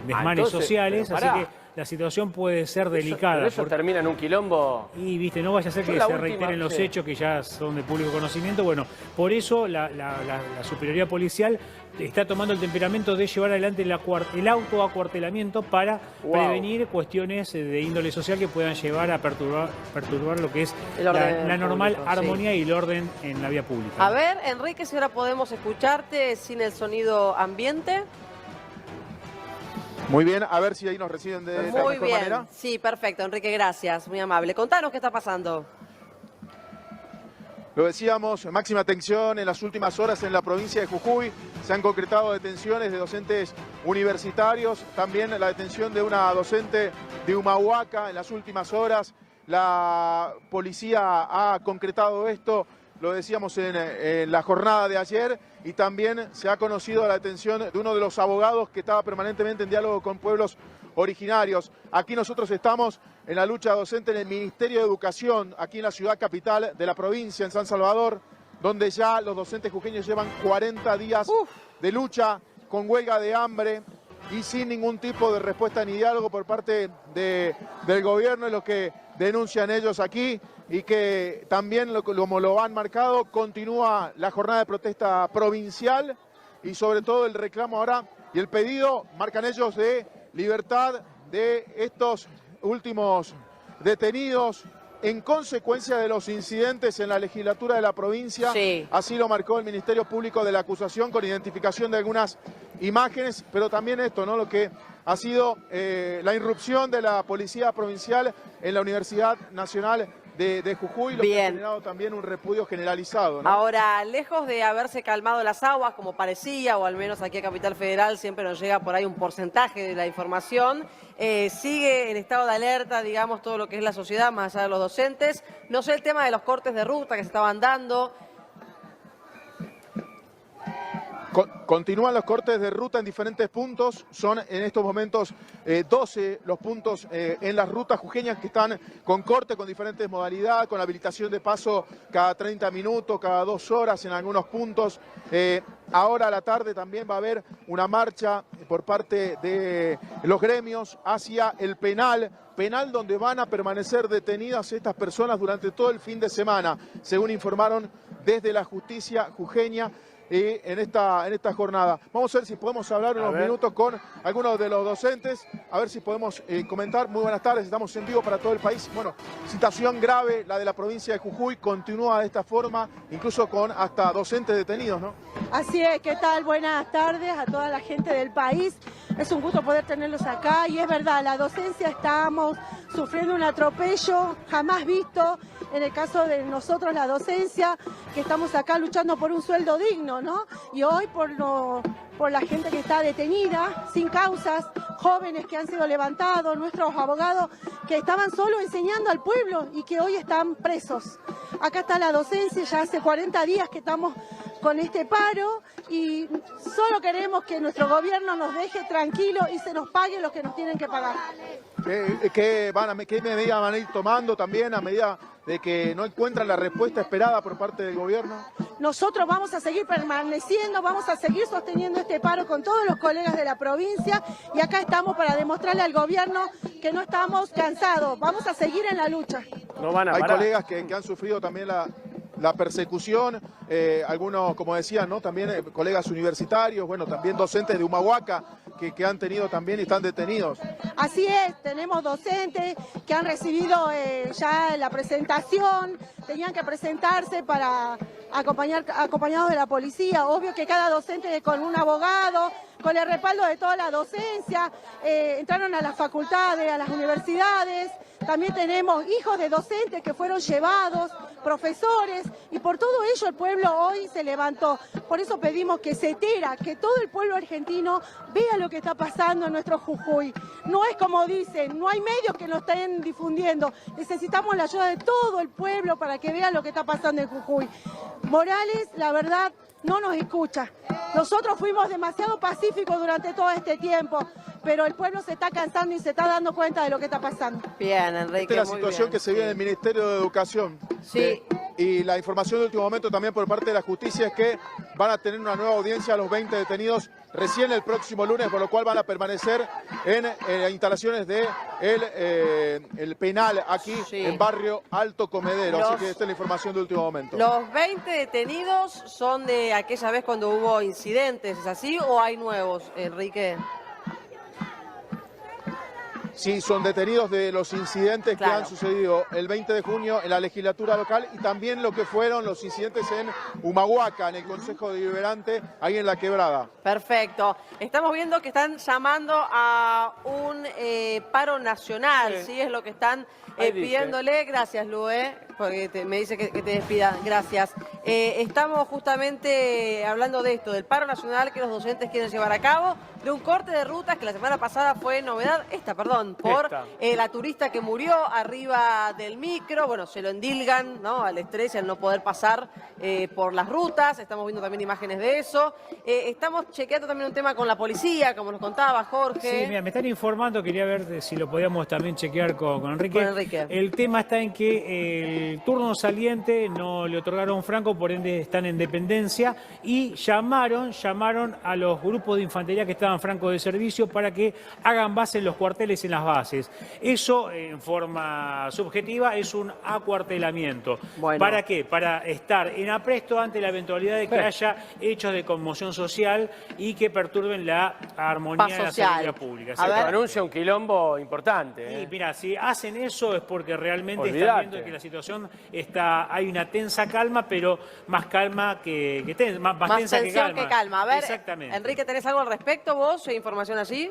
desmanes sociales, así que la situación puede ser delicada. Pero eso termina en un quilombo. Y viste, no vaya a ser que se reiteren los hechos que ya son de público conocimiento. Bueno, por eso la superioridad policial está tomando el temperamento de llevar adelante el autoacuartelamiento para prevenir cuestiones de índole social que puedan llevar a perturbar lo que es la normal armonía y el orden en la vía pública. A ver, Enrique, si ahora podemos escucharte sin el sonido ambiente. Muy bien, a ver si ahí nos reciben de la mejor manera. Sí, perfecto, Enrique, gracias, muy amable. Contanos qué está pasando. Lo decíamos, máxima tensión en las últimas horas en la provincia de Jujuy. Se han concretado detenciones de docentes universitarios, también la detención de una docente de Humahuaca en las últimas horas. La policía ha concretado esto, lo decíamos en la jornada de ayer, y también se ha conocido la detención de uno de los abogados que estaba permanentemente en diálogo con pueblos originarios. Aquí nosotros estamos en la lucha docente en el Ministerio de Educación, aquí en la ciudad capital de la provincia, en San Salvador, donde ya los docentes jujeños llevan 40 días de lucha con huelga de hambre. y sin ningún tipo de respuesta ni diálogo por parte del gobierno, es lo que denuncian ellos aquí, y que también, como lo han marcado, continúa la jornada de protesta provincial y sobre todo el reclamo ahora y el pedido, marcan ellos, de libertad de estos últimos detenidos en consecuencia de los incidentes en la legislatura de la provincia. Sí. Así lo marcó el Ministerio Público de la acusación con identificación de algunas imágenes, pero también esto, ¿no? Lo que ha sido la irrupción de la Policía Provincial en la Universidad Nacional de Jujuy, lo que ha generado también un repudio generalizado, ¿no? Ahora, lejos de haberse calmado las aguas, como parecía, o al menos aquí a Capital Federal siempre nos llega por ahí un porcentaje de la información, sigue en estado de alerta, digamos, todo lo que es la sociedad, más allá de los docentes. No sé el tema de los cortes de ruta que se estaban dando. Continúan los cortes de ruta en diferentes puntos, son en estos momentos 12 los puntos en las rutas jujeñas que están con corte, con diferentes modalidades, con habilitación de paso cada 30 minutos, cada 2 horas en algunos puntos. Ahora a la tarde también va a haber una marcha por parte de los gremios hacia el penal donde van a permanecer detenidas estas personas durante todo el fin de semana, según informaron desde la justicia jujeña. En esta jornada. Vamos a ver si podemos hablar unos minutos con algunos de los docentes, a ver si podemos comentar. Muy buenas tardes, estamos en vivo para todo el país. Bueno, situación grave, la de la provincia de Jujuy, continúa de esta forma, incluso con hasta docentes detenidos, ¿no? Así es, ¿qué tal? Buenas tardes a toda la gente del país. Es un gusto poder tenerlos acá y es verdad, la docencia estamos sufriendo un atropello jamás visto. En el caso de nosotros, la docencia, que estamos acá luchando por un sueldo digno, ¿no? Y hoy por la gente que está detenida, sin causas, jóvenes que han sido levantados, nuestros abogados que estaban solo enseñando al pueblo y que hoy están presos. Acá está la docencia, ya hace 40 días que estamos con este paro y solo queremos que nuestro gobierno nos deje tranquilos y se nos pague lo que nos tienen que pagar. ¿Qué medidas van a ir tomando también a medida de que no encuentran la respuesta esperada por parte del gobierno? Nosotros vamos a seguir permaneciendo, vamos a seguir sosteniendo este paro con todos los colegas de la provincia y acá estamos para demostrarle al gobierno que no estamos cansados, vamos a seguir en la lucha. No van a Hay parar. colegas que han sufrido también la persecución, algunos, como decían, ¿no? También colegas universitarios, bueno, también docentes de Humahuaca que han tenido también y están detenidos. Así es, tenemos docentes que han recibido ya la presentación, tenían que presentarse para acompañados de la policía. Obvio que cada docente con un abogado, con el respaldo de toda la docencia, entraron a las facultades, a las universidades. También tenemos hijos de docentes que fueron llevados, profesores, y por todo ello el pueblo hoy se levantó. Por eso pedimos que CETERA, que todo el pueblo argentino vea lo que está pasando en nuestro Jujuy. No es como dicen, no hay medios que lo estén difundiendo. Necesitamos la ayuda de todo el pueblo para que vea lo que está pasando en Jujuy. Morales, la verdad, no nos escucha. Nosotros fuimos demasiado pacíficos durante todo este tiempo, pero el pueblo se está cansando y se está dando cuenta de lo que está pasando. Bien, Enrique. Esta es la muy situación bien, que se vive en el Ministerio de Educación. Sí. Y la información de último momento también por parte de la justicia es que van a tener una nueva audiencia a los 20 detenidos recién el próximo lunes, por lo cual van a permanecer en instalaciones de el penal aquí en Barrio Alto Comedero. Así que esta es la información de último momento. Los 20 detenidos son de aquella vez cuando hubo incidentes, ¿es así o hay nuevos, Enrique? Sí, son detenidos de los incidentes que han sucedido el 20 de junio en la legislatura local y también lo que fueron los incidentes en Humahuaca, en el Consejo Deliberante, ahí en La Quebrada. Perfecto. Estamos viendo que están llamando a un paro nacional, ¿sí? Es lo que están pidiéndole. Gracias, Lu, porque me dice que te despida. Gracias. Estamos justamente hablando de esto, del paro nacional que los docentes quieren llevar a cabo, de un corte de rutas que la semana pasada fue novedad, por la turista que murió arriba del micro. Bueno, se lo endilgan, ¿no?, al estrés y al no poder pasar por las rutas. Estamos viendo también imágenes de eso. Estamos chequeando también un tema con la policía, como nos contaba Jorge. Sí, mira, me están informando, quería ver si lo podíamos también chequear con Enrique. El tema está en que el turno saliente no le otorgaron franco, por ende están en dependencia, y llamaron a los grupos de infantería que estaban francos de servicio para que hagan base en los cuarteles, en las bases. Eso, en forma subjetiva, es un acuartelamiento. Bueno. ¿Para qué? Para estar en apresto ante la eventualidad de que haya hechos de conmoción social y que perturben la armonía Paz de la social. seguridad pública. A ¿Sí? ver. Anuncia un quilombo importante. Y mira, si hacen eso es porque realmente están Olvídate. viendo que la situación hay una tensa calma, pero más calma que tensa, más tensa tensión que calma. A ver, exactamente. Enrique, ¿tenés algo al respecto vos? ¿Hay información allí?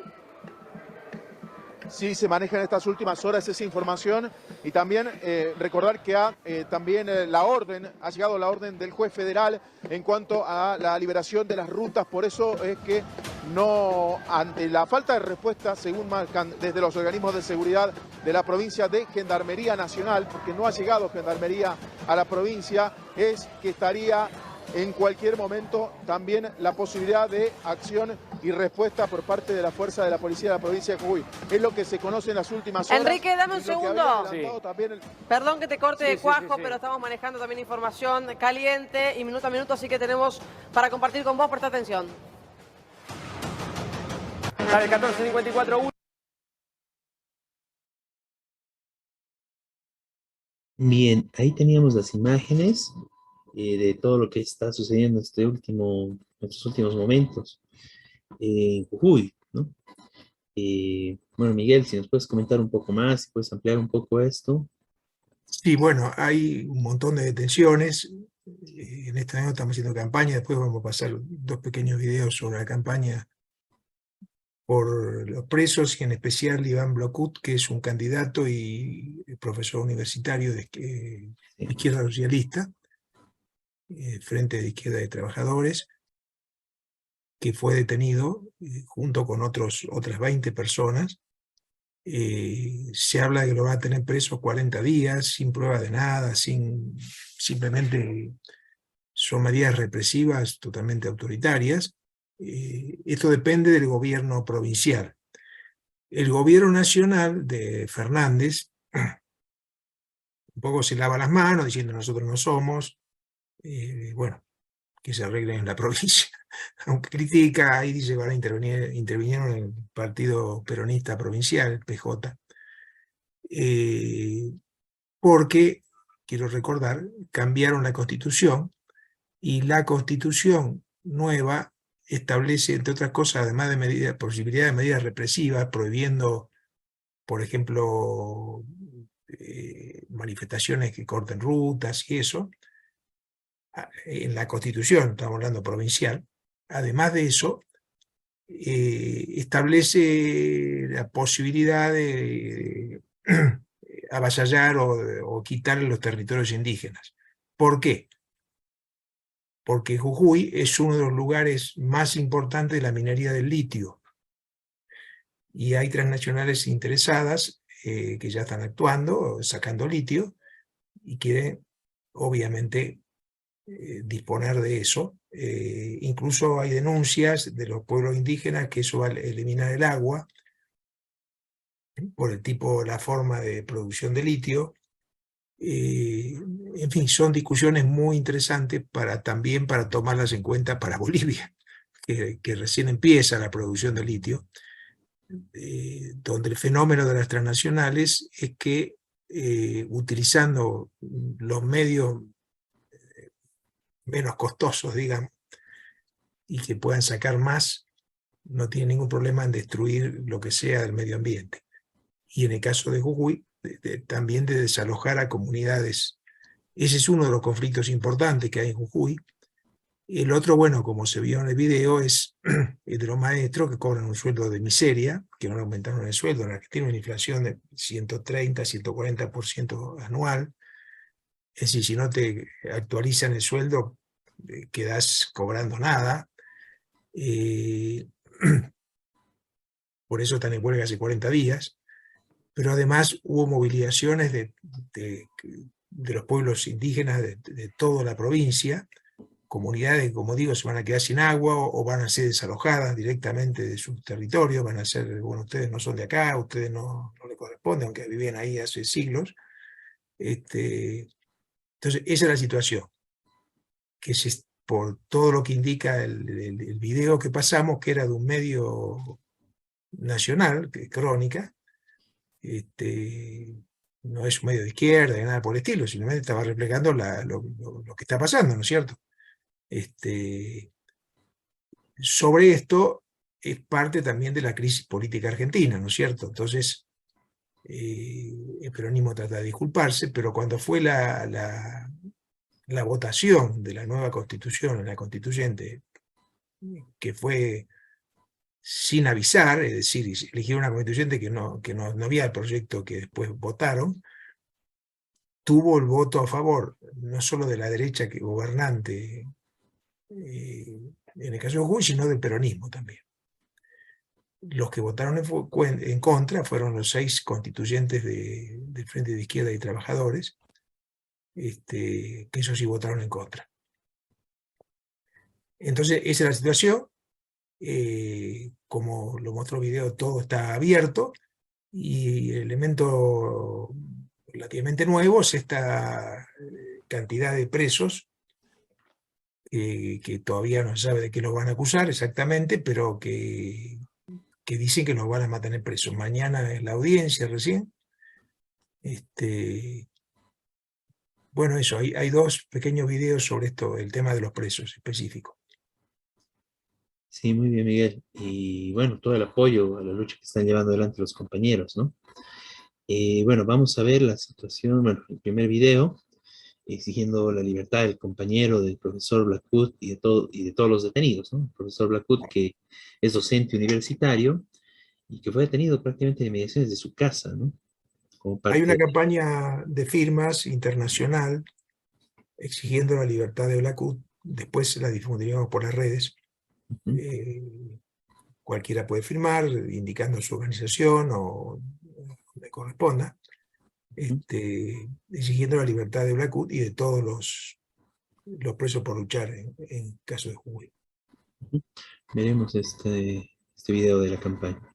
Sí, se maneja en estas últimas horas esa información y también recordar que ha llegado la orden del juez federal en cuanto a la liberación de las rutas. Por eso es que ante la falta de respuesta, según marcan desde los organismos de seguridad de la provincia de Gendarmería Nacional, porque no ha llegado Gendarmería a la provincia, es que estaría en cualquier momento también la posibilidad de acción y respuesta por parte de la fuerza de la policía de la provincia de Jujuy. Es lo que se conoce en las últimas horas. Enrique, dame un y lo que había segundo. adelantado también Perdón que te corte de Sí, cuajo, sí. pero estamos manejando también información caliente y minuto a minuto, así que tenemos para compartir con vos. Presta atención. Dale, 14:54. Bien, ahí teníamos las imágenes de todo lo que está sucediendo en estos últimos momentos en Jujuy, ¿no? Bueno, Miguel, si nos puedes comentar un poco más, si puedes ampliar un poco esto. Sí, bueno, hay un montón de detenciones. En este año estamos haciendo campaña, después vamos a pasar 2 pequeños videos sobre la campaña por los presos, y en especial Iván Blocut, que es un candidato y profesor universitario de izquierda socialista, Frente de Izquierda de Trabajadores, que fue detenido junto con otras 20 personas. Se habla de que lo va a tener preso 40 días, sin prueba de nada, simplemente son medidas represivas totalmente autoritarias. Esto depende del gobierno provincial. El gobierno nacional de Fernández un poco se lava las manos diciendo nosotros no somos, bueno, que se arreglen en la provincia. Aunque critica, ahí dice que ahora intervinieron en el Partido Peronista Provincial, PJ, porque, quiero recordar, cambiaron la Constitución, y la Constitución nueva establece, entre otras cosas, además de posibilidad de medidas represivas, prohibiendo, por ejemplo, manifestaciones que corten rutas y eso. En la Constitución, estamos hablando provincial, además de eso, establece la posibilidad de avasallar o quitar los territorios indígenas. ¿Por qué? Porque Jujuy es uno de los lugares más importantes de la minería del litio, y hay transnacionales interesadas que ya están actuando, sacando litio, y quieren, obviamente, disponer de eso. Incluso hay denuncias de los pueblos indígenas que eso va a eliminar el agua por la forma de producción de litio. En fin, son discusiones muy interesantes también para tomarlas en cuenta para Bolivia, que recién empieza la producción de litio, donde el fenómeno de las transnacionales es que utilizando los medios menos costosos, digamos, y que puedan sacar más, no tienen ningún problema en destruir lo que sea del medio ambiente. Y en el caso de Jujuy, también de desalojar a comunidades. Ese es uno de los conflictos importantes que hay en Jujuy. El otro, bueno, como se vio en el video, es el de los maestros que cobran un sueldo de miseria, que no aumentaron el sueldo, en Argentina una inflación de 130, 140% anual. Es decir, si no te actualizan el sueldo, quedás cobrando nada. Por eso están en huelga hace 40 días. Pero además hubo movilizaciones de los pueblos indígenas de toda la provincia, comunidades que, como digo, se van a quedar sin agua o van a ser desalojadas directamente de sus territorios, van a ser, bueno, ustedes no son de acá, ustedes no les corresponden, aunque vivían ahí hace siglos. Entonces, esa es la situación, que por todo lo que indica el video que pasamos, que era de un medio nacional, Crónica, no es un medio de izquierda ni nada por el estilo, simplemente estaba reflejando lo que está pasando, ¿no es cierto? Sobre esto es parte también de la crisis política argentina, ¿no es cierto? Entonces, el peronismo trata de disculparse, pero cuando fue la votación de la nueva constitución en la constituyente, que fue sin avisar, es decir, eligieron una constituyente que no había el proyecto que después votaron, tuvo el voto a favor, no solo de la derecha que gobernante, en el caso de Jujuy, sino del peronismo también. Los que votaron en contra fueron los 6 constituyentes del Frente de Izquierda y Trabajadores, que ellos sí votaron en contra. Entonces, esa es la situación. Como lo mostró el video, todo está abierto, y el elemento relativamente nuevo es esta cantidad de presos que todavía no se sabe de qué los van a acusar exactamente, pero que dicen que los van a mantener presos. Mañana es la audiencia recién. Bueno, eso, hay 2 pequeños videos sobre esto, el tema de los presos específico. Sí, muy bien, Miguel. Y bueno, todo el apoyo a la lucha que están llevando adelante los compañeros, ¿no? Bueno, vamos a ver la situación, bueno, el primer video, exigiendo la libertad del compañero del profesor Blackwood y de todos los detenidos, ¿no? El profesor Blackwood, que es docente universitario y que fue detenido prácticamente de inmediación desde su casa, ¿no? Como parte Hay una campaña de firmas internacional exigiendo la libertad de Blackwood. Después la difundiremos por las redes. Cualquiera puede firmar, indicando su organización o donde corresponda, exigiendo la libertad de Blackwood y de todos los presos por luchar en caso de Jujuy. Veremos este video de la campaña.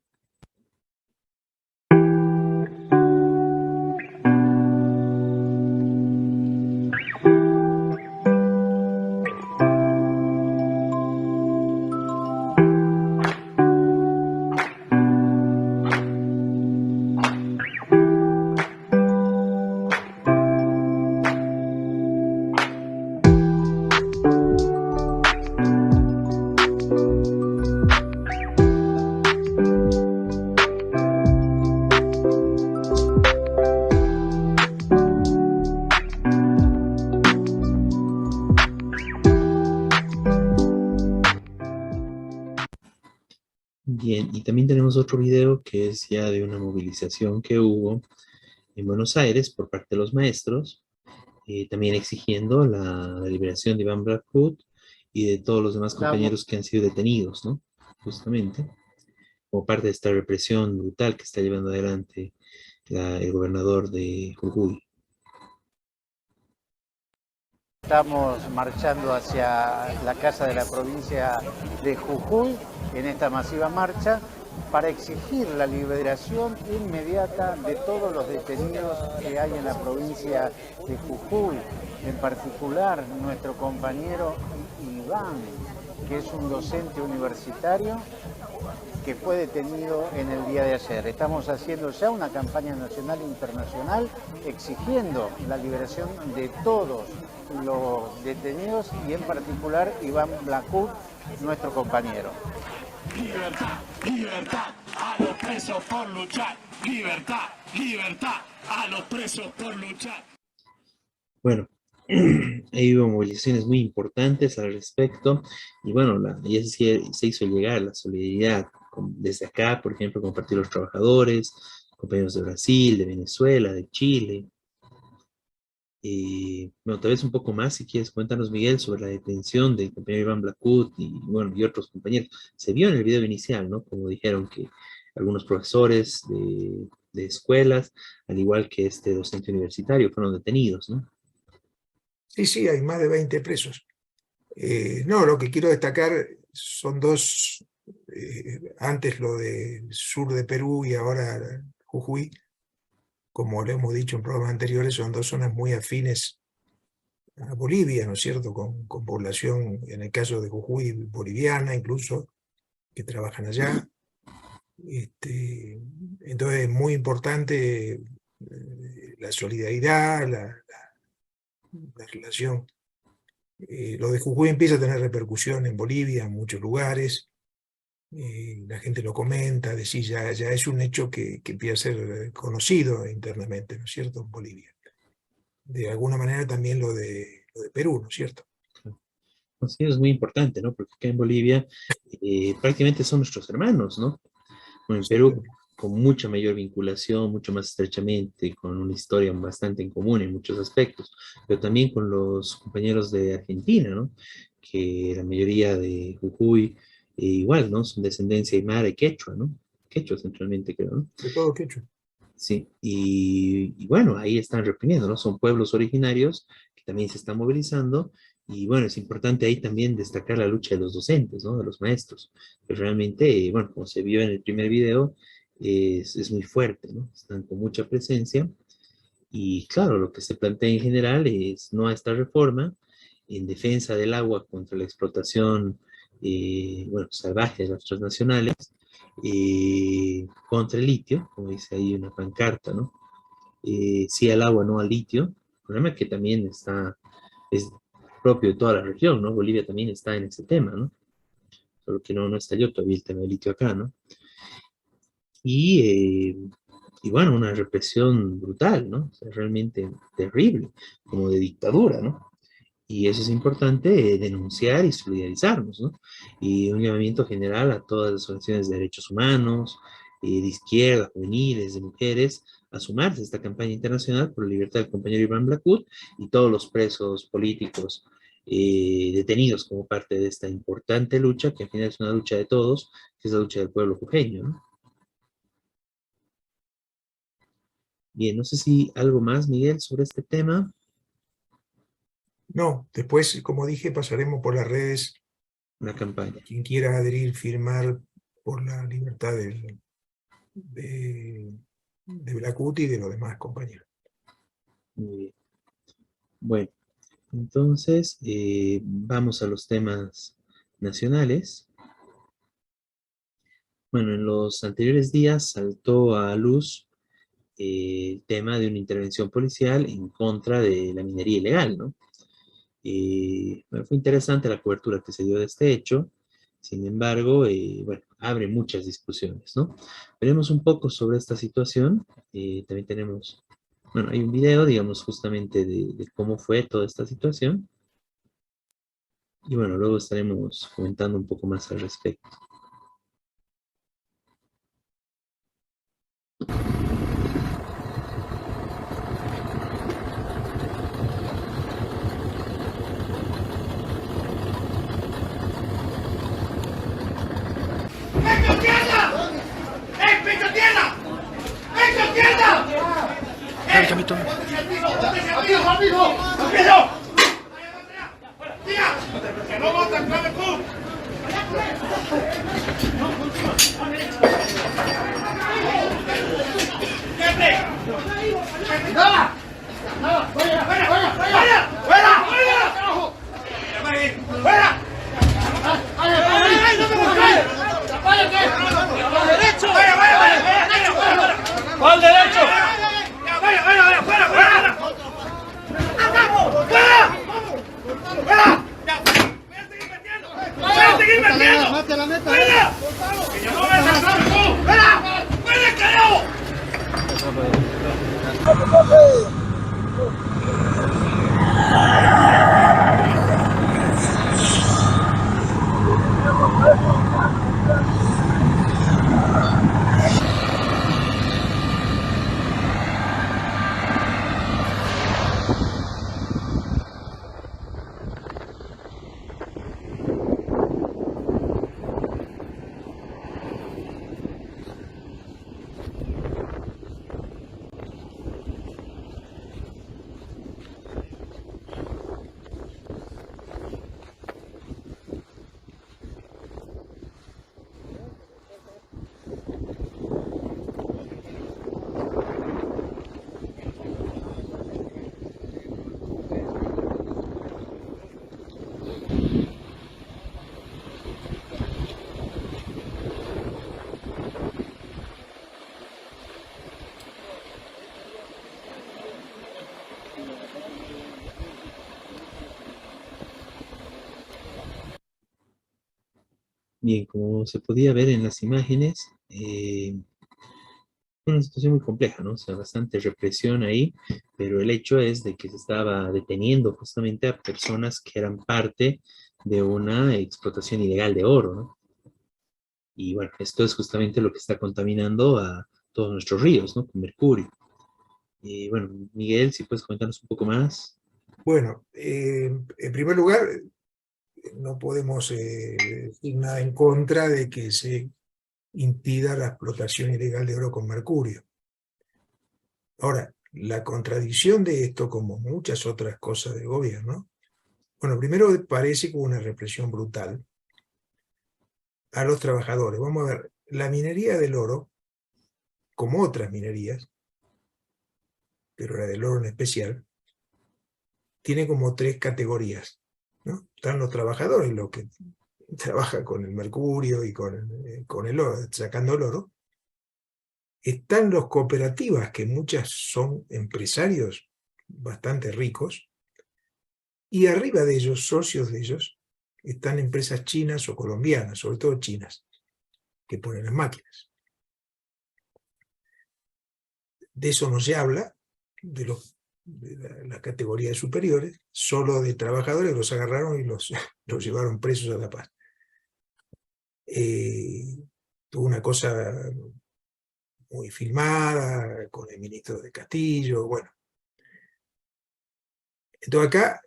Bien, y también tenemos otro video que es ya de una movilización que hubo en Buenos Aires por parte de los maestros, también exigiendo la liberación de Iván Blackwood y de todos los demás compañeros que han sido detenidos, ¿no? Justamente, como parte de esta represión brutal que está llevando adelante el gobernador de Jujuy. Estamos marchando hacia la Casa de la Provincia de Jujuy en esta masiva marcha para exigir la liberación inmediata de todos los detenidos que hay en la provincia de Jujuy, en particular nuestro compañero Iván, que es un docente universitario que fue detenido en el día de ayer. Estamos haciendo ya una campaña nacional e internacional exigiendo la liberación de todos los detenidos y en particular Iván Blackwood, nuestro compañero. Libertad, libertad a los presos por luchar. Libertad, libertad a los presos por luchar. Bueno, ahí hubo movilizaciones muy importantes al respecto y bueno, ya se hizo llegar la solidaridad desde acá, por ejemplo, con el Partido de los Trabajadores, compañeros de Brasil, de Venezuela, de Chile. Bueno, tal vez un poco más, si quieres, cuéntanos, Miguel, sobre la detención del compañero Iván Blackwood y otros compañeros. Se vio en el video inicial, ¿no? Como dijeron que algunos profesores de escuelas, al igual que este docente universitario, fueron detenidos, ¿no? Sí, hay más de 20 presos. No, lo que quiero destacar son 2, antes lo del sur de Perú y ahora Jujuy. Como lo hemos dicho en programas anteriores, son 2 zonas muy afines a Bolivia, ¿no es cierto?, con población, en el caso de Jujuy, boliviana incluso, que trabajan allá. Entonces es muy importante la solidaridad, la relación. Lo de Jujuy empieza a tener repercusión en Bolivia, en muchos lugares. La gente lo comenta, decís, ya es un hecho que empieza a ser conocido internamente, ¿no es cierto?, en Bolivia. De alguna manera también lo de Perú, ¿no es cierto? Pues sí, es muy importante, ¿no? Porque acá en Bolivia prácticamente son nuestros hermanos, ¿no? Bueno, en Perú con mucha mayor vinculación, mucho más estrechamente, con una historia bastante en común en muchos aspectos, pero también con los compañeros de Argentina, ¿no? Que la mayoría de Jujuy, igual, ¿no? Son descendencia aymara y quechua, ¿no? Quechua centralmente, creo, ¿no? De todo quechua. Sí, y bueno, ahí están reprimiendo, ¿no? Son pueblos originarios que también se están movilizando, y bueno, es importante ahí también destacar la lucha de los docentes, ¿no? De los maestros, que realmente, bueno, como se vio en el primer video, es muy fuerte, ¿no? Están con mucha presencia, y claro, lo que se plantea en general es no a esta reforma, en defensa del agua contra la explotación, bueno, salvaje de las transnacionales, contra el litio, como dice ahí una pancarta, ¿no? Sí al agua, no al litio. El problema es que también es propio de toda la región, ¿no? Bolivia también está en ese tema, ¿no? Solo que no estalló todavía el tema del litio acá, ¿no? Y bueno, una represión brutal, ¿no? O sea, realmente terrible, como de dictadura, ¿no? Y eso es importante, denunciar y solidarizarnos, ¿no? Y un llamamiento general a todas las organizaciones de derechos humanos, de izquierda, juveniles, de mujeres, a sumarse a esta campaña internacional por la libertad del compañero Iván Blacut y todos los presos políticos detenidos como parte de esta importante lucha, que al final es una lucha de todos, que es la lucha del pueblo jujeño, ¿no? Bien, no sé si algo más, Miguel, sobre este tema. No, después, como dije, pasaremos por las redes. Una campaña. Quien quiera adherir, firmar por la libertad de Blacut y de los demás compañeros. Muy bien. Bueno, entonces vamos a los temas nacionales. Bueno, en los anteriores días saltó a luz el tema de una intervención policial en contra de la minería ilegal, ¿no? Bueno, fue interesante la cobertura que se dio de este hecho. Sin embargo, bueno, abre muchas discusiones, ¿no? Veremos un poco sobre esta situación. También tenemos, bueno, hay un video, digamos, justamente de cómo fue toda esta situación. Y bueno, luego estaremos comentando un poco más al respecto. ¡Hecho tierra! ¡Hecho tierra! ¡Hecho tierra! Dale, Camito. ¡Rápido! ¡Rápido! ¡Tira! ¡Que no botan, clave tú! ¡Nada! ¡Nada! ¡Fuera! ¡Fuera! ¡Fuera! ¡Fuera! ¡Fuera! ¡Fuera! ¡Ay, no me busques! ¡Vaya que! ¡Al derecho! ¡Vaya, vaya, vaya! ¡Al derecho! ¡Vaya, vaya, vaya! ¡Fuera, fuera! ¡Fuera! ¡Fuera! ¡Voy a seguir metiendo! ¡Fuera! ¡Que yo no me salgo tú! ¡Fuera! ¡Fuera, carajo! Bien, como se podía ver en las imágenes, una situación muy compleja, ¿no? O sea, bastante represión ahí, pero el hecho es de que se estaba deteniendo justamente a personas que eran parte de una explotación ilegal de oro, ¿no? Y bueno, esto es justamente lo que está contaminando a todos nuestros ríos, ¿no? Con mercurio. Y bueno, Miguel, si puedes comentarnos un poco más. Bueno, en primer lugar, no podemos decir nada en contra de que se impida la explotación ilegal de oro con mercurio. Ahora, la contradicción de esto, como muchas otras cosas del gobierno, bueno, primero parece como una represión brutal a los trabajadores. Vamos a ver, la minería del oro, como otras minerías, pero la del oro en especial, tiene como 3 categorías, ¿no? Están los trabajadores, los que trabajan con el mercurio y con el oro, sacando el oro. Están las cooperativas, que muchas son empresarios bastante ricos, y arriba de ellos, socios de ellos, están empresas chinas o colombianas, sobre todo chinas, que ponen las máquinas. De eso no se habla, de las categorías superiores, solo de trabajadores los agarraron y los llevaron presos a La Paz. Tuvo una cosa muy filmada, con el ministro de Castillo, bueno. Entonces acá,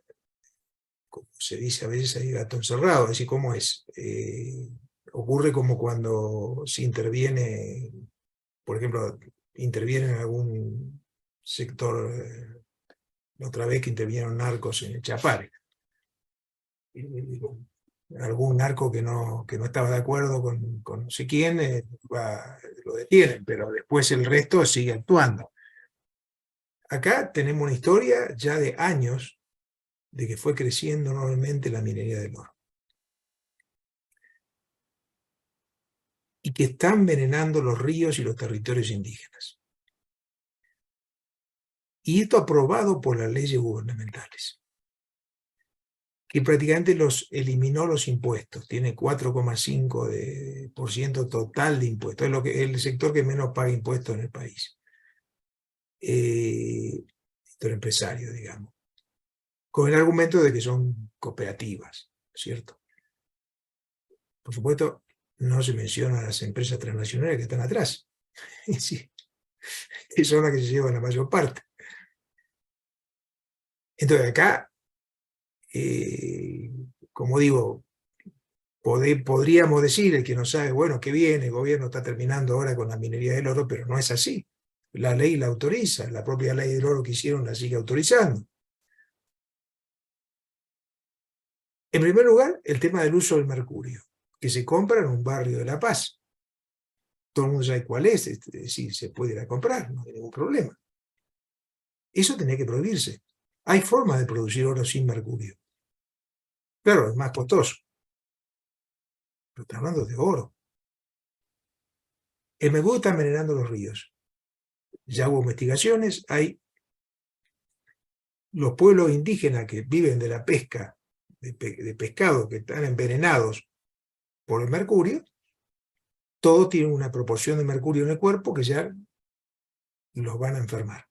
como se dice a veces, hay gato encerrado, es decir, ¿cómo es? Ocurre como cuando se interviene, por ejemplo, interviene en algún sector, otra vez que intervinieron narcos en el Chapare. Algún narco que no estaba de acuerdo con no sé quién, lo detienen, pero después el resto sigue actuando. Acá tenemos una historia ya de años de que fue creciendo enormemente la minería del oro. Y que está envenenando los ríos y los territorios indígenas. Y esto aprobado por las leyes gubernamentales, que prácticamente eliminó los impuestos, tiene 4,5% total de impuestos, es el sector que menos paga impuestos en el país. Sector empresario, digamos. Con el argumento de que son cooperativas, ¿cierto? Por supuesto, no se mencionan las empresas transnacionales que están atrás, sí, que son las que se llevan la mayor parte. Entonces acá, como digo, podríamos decir, el que no sabe, bueno, qué bien, el gobierno está terminando ahora con la minería del oro, pero no es así. La ley la autoriza, la propia ley del oro que hicieron la sigue autorizando. En primer lugar, el tema del uso del mercurio, que se compra en un barrio de La Paz. Todo el mundo sabe cuál es decir, se puede ir a comprar, no hay ningún problema. Eso tenía que prohibirse. Hay formas de producir oro sin mercurio. Claro, es más costoso. Pero está hablando de oro. El mercurio está envenenando los ríos. Ya hubo investigaciones, hay los pueblos indígenas que viven de la pesca, de pescado, que están envenenados por el mercurio, todos tienen una proporción de mercurio en el cuerpo que ya los van a enfermar.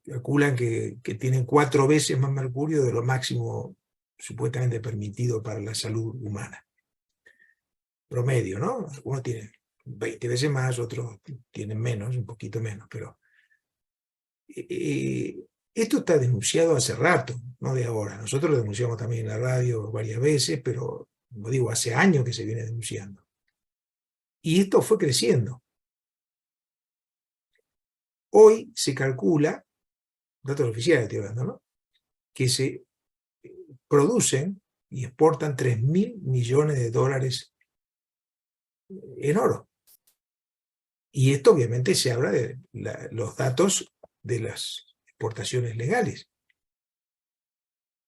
Calculan que tienen 4 veces más mercurio de lo máximo supuestamente permitido para la salud humana. Promedio, ¿no? Algunos tienen 20 veces más, otros tienen menos, un poquito menos, pero esto está denunciado hace rato, no de ahora. Nosotros lo denunciamos también en la radio varias veces, pero, como digo, hace años que se viene denunciando. Y esto fue creciendo. Hoy se calcula, datos oficiales estoy hablando, ¿no?, que se producen y exportan $3.000 millones en oro. Y esto obviamente se habla de los datos de las exportaciones legales.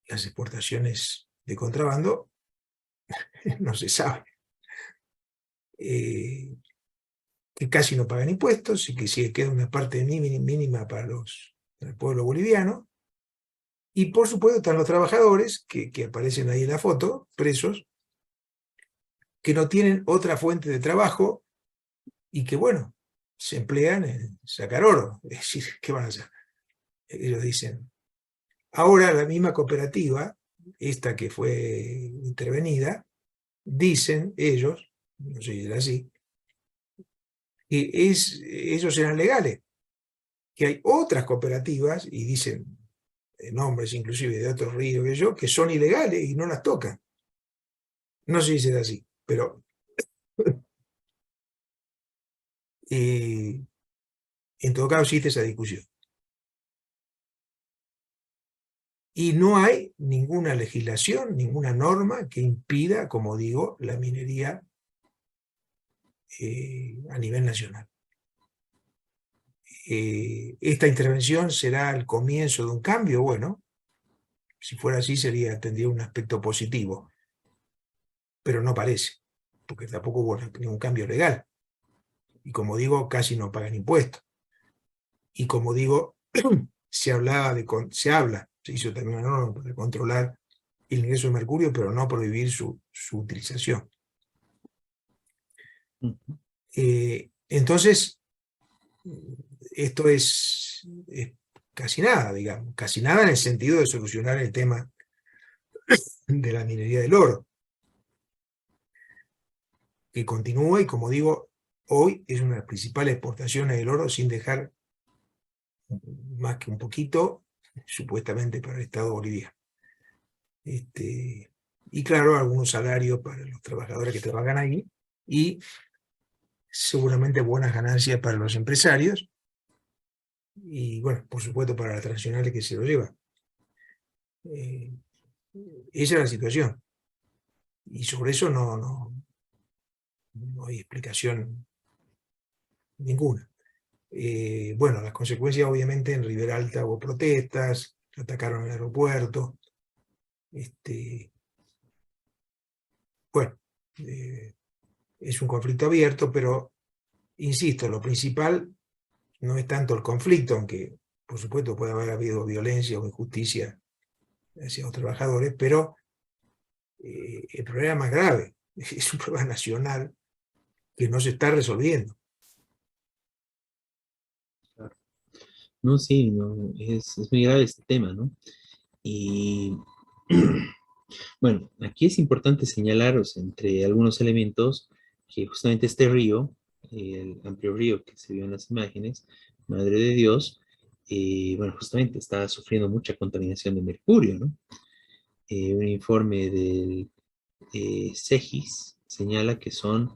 Las exportaciones de contrabando no se sabe. Que casi no pagan impuestos y que sí queda una parte mínima para el pueblo boliviano. Y por supuesto están los trabajadores que aparecen ahí en la foto, presos, que no tienen otra fuente de trabajo y que, bueno, se emplean en sacar oro. Es decir, ¿qué van a hacer? Ellos dicen, ahora la misma cooperativa, esta que fue intervenida, dicen ellos, no sé si era así, que ellos eran legales, que hay otras cooperativas, y dicen nombres inclusive de otros ríos que son ilegales y no las tocan. No sé si será así, pero en todo caso existe esa discusión. Y no hay ninguna legislación, ninguna norma que impida, como digo, la minería a nivel nacional. ¿Esta intervención será el comienzo de un cambio? Bueno, si fuera así tendría un aspecto positivo, pero no parece, porque tampoco hubo ningún cambio legal. Y como digo, casi no pagan impuestos. Y como digo, se hizo también una norma para controlar el ingreso de mercurio, pero no prohibir su utilización. Entonces, esto es casi nada, digamos, casi nada en el sentido de solucionar el tema de la minería del oro, que continúa y, como digo, hoy es una de las principales exportaciones del oro, sin dejar más que un poquito, supuestamente, para el Estado boliviano. Y claro, algunos salarios para los trabajadores que trabajan ahí, y seguramente buenas ganancias para los empresarios, y bueno, por supuesto para las transnacionales que se lo llevan. Esa es la situación. Y sobre eso no hay explicación ninguna. Bueno, las consecuencias obviamente en Ribera Alta hubo protestas, atacaron el aeropuerto. Bueno, es un conflicto abierto, pero insisto, lo principal no es tanto el conflicto, aunque por supuesto puede haber habido violencia o injusticia hacia los trabajadores, pero el problema más grave es un problema nacional que no se está resolviendo. No, sí, no, es muy grave este tema, ¿no? Y bueno, aquí es importante señalaros entre algunos elementos que justamente este río, el amplio río que se vio en las imágenes, Madre de Dios, bueno, justamente está sufriendo mucha contaminación de mercurio, ¿no? Un informe del CEGIS señala que son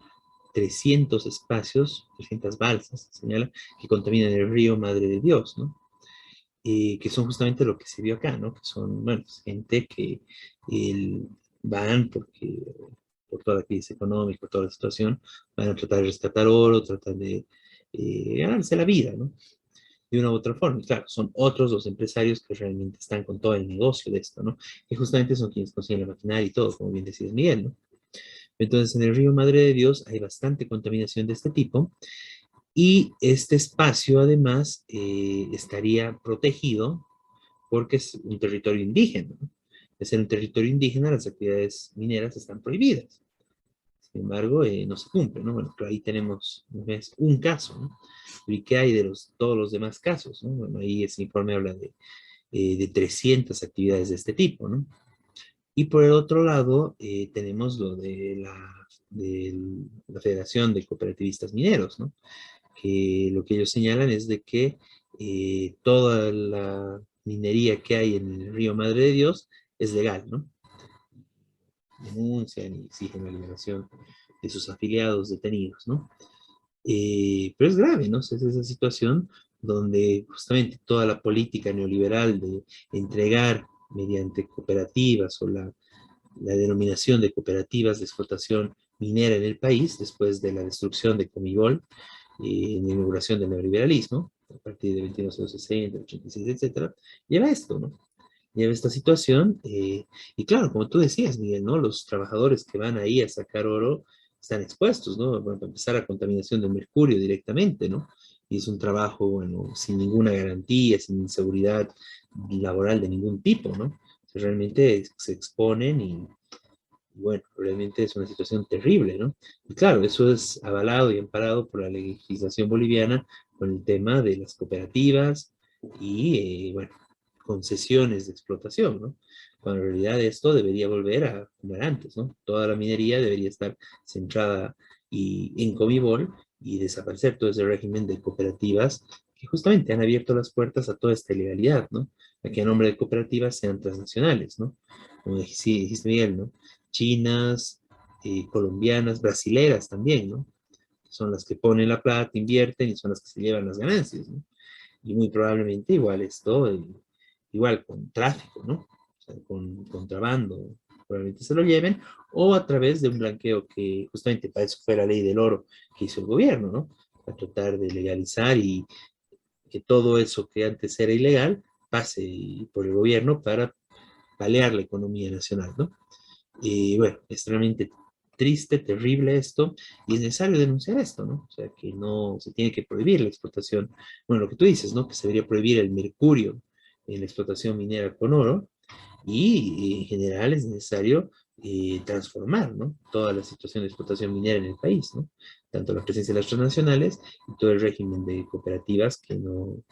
300 espacios, 300 balsas, señala, que contaminan el río Madre de Dios, ¿no? Que son justamente lo que se vio acá, ¿no? Que son, bueno, gente que van porque por toda la crisis económica, por toda la situación, van a tratar de rescatar oro, tratar de ganarse la vida, ¿no? De una u otra forma. Y claro, son otros los empresarios que realmente están con todo el negocio de esto, ¿no? Que justamente son quienes consiguen la maquinaria y todo, como bien decías, Miguel, ¿no? Entonces, en el río Madre de Dios hay bastante contaminación de este tipo, y este espacio, además, estaría protegido porque es un territorio indígena, ¿no? De ser un territorio indígena, las actividades mineras están prohibidas. Sin embargo, no se cumple, ¿no? Bueno, pero ahí tenemos un caso, ¿no? ¿Y qué hay de todos los demás casos, ¿no? Bueno, ahí ese informe habla de 300 actividades de este tipo, ¿no? Y por el otro lado, tenemos lo de la Federación de Cooperativistas Mineros, ¿no? Que lo que ellos señalan es de que toda la minería que hay en el río Madre de Dios es legal, ¿no? Denuncian y exigen la liberación de sus afiliados detenidos, ¿no? Pero es grave, ¿no? Es esa situación donde justamente toda la política neoliberal de entregar mediante cooperativas o la denominación de cooperativas de explotación minera en el país, después de la destrucción de Comibol, en la inauguración del neoliberalismo, a partir de 1960, 86, etcétera, lleva a esto, ¿no? Lleva a esta situación, y claro, como tú decías, Miguel, ¿no? Los trabajadores que van ahí a sacar oro están expuestos, ¿no? Bueno, para empezar a contaminación de mercurio directamente, ¿no? Y es un trabajo, bueno, sin ninguna garantía, sin seguridad laboral de ningún tipo, ¿no? Realmente se exponen bueno, realmente es una situación terrible, ¿no? Y claro, eso es avalado y amparado por la legislación boliviana con el tema de las cooperativas y, bueno, concesiones de explotación, ¿no? Cuando en realidad esto debería volver a como era antes, ¿no? Toda la minería debería estar centrada en Comibol y desaparecer todo ese régimen de cooperativas que justamente han abierto las puertas a toda esta ilegalidad, ¿no? A que a nombre de cooperativas sean transnacionales, ¿no? Como dijiste Miguel, ¿no? Chinas, colombianas, brasileras también, ¿no? Son las que ponen la plata, invierten y son las que se llevan las ganancias, ¿no? Y muy probablemente igual esto, igual con tráfico, ¿no? O sea, con contrabando, probablemente se lo lleven, o a través de un blanqueo que justamente para eso fue la ley del oro que hizo el gobierno, ¿no? Para tratar de legalizar y que todo eso que antes era ilegal pase por el gobierno para paliar la economía nacional, ¿no? Y bueno, extremadamente triste, terrible esto, y es necesario denunciar esto, ¿no? O sea, que no se tiene que prohibir la explotación. Bueno, lo que tú dices, ¿no? Que se debería prohibir el mercurio en la explotación minera con oro, y en general es necesario transformar, ¿no? Toda la situación de explotación minera en el país, ¿no? Tanto la presencia de las transnacionales y todo el régimen de cooperativas que no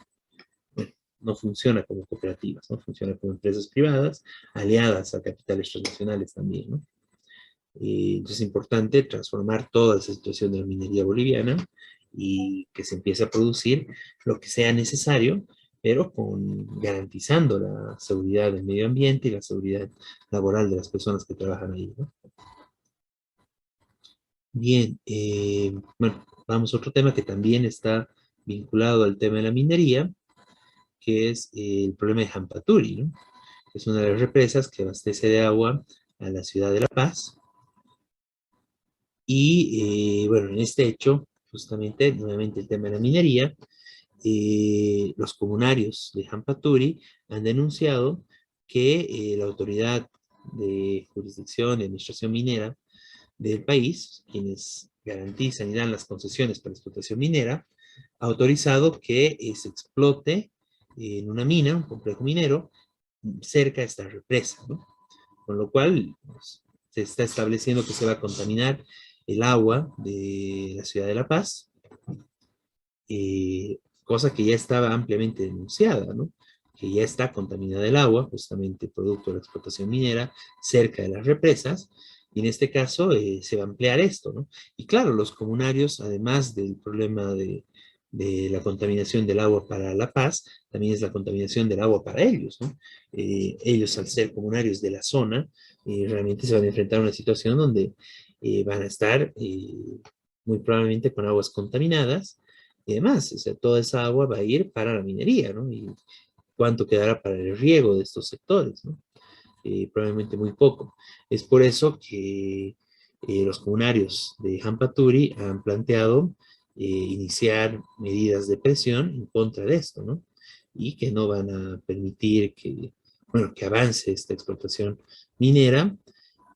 funciona como cooperativas, ¿no? Funciona como empresas privadas, aliadas a capitales transnacionales también, ¿no? Entonces es importante transformar toda esa situación de la minería boliviana y que se empiece a producir lo que sea necesario, pero garantizando la seguridad del medio ambiente y la seguridad laboral de las personas que trabajan ahí, ¿no? Bien, bueno, vamos a otro tema que también está vinculado al tema de la minería, que es el problema de Jampaturi, ¿no? Es una de las represas que abastece de agua a la ciudad de La Paz. Y bueno, en este hecho, justamente, nuevamente el tema de la minería, los comunarios de Jampaturi han denunciado que la autoridad de jurisdicción y administración minera del país, quienes garantizan y dan las concesiones para la explotación minera, ha autorizado que se explote en una mina, un complejo minero, cerca de esta represa, ¿no? Con lo cual pues, se está estableciendo que se va a contaminar el agua de la ciudad de La Paz, cosa que ya estaba ampliamente denunciada, ¿no? Que ya está contaminada el agua, justamente producto de la explotación minera, cerca de las represas, y en este caso se va a ampliar esto, ¿no? Y claro, los comunarios, además del problema de la contaminación del agua para La Paz, también es la contaminación del agua para ellos, ¿no? Ellos, al ser comunarios de la zona, realmente se van a enfrentar a una situación donde van a estar muy probablemente con aguas contaminadas, y demás, o sea, toda esa agua va a ir para la minería, ¿no? Y cuánto quedará para el riego de estos sectores, ¿no? Probablemente muy poco. Es por eso que los comunarios de Jampaturi han planteado iniciar medidas de presión en contra de esto, ¿no? Y que no van a permitir que, bueno, que avance esta explotación minera.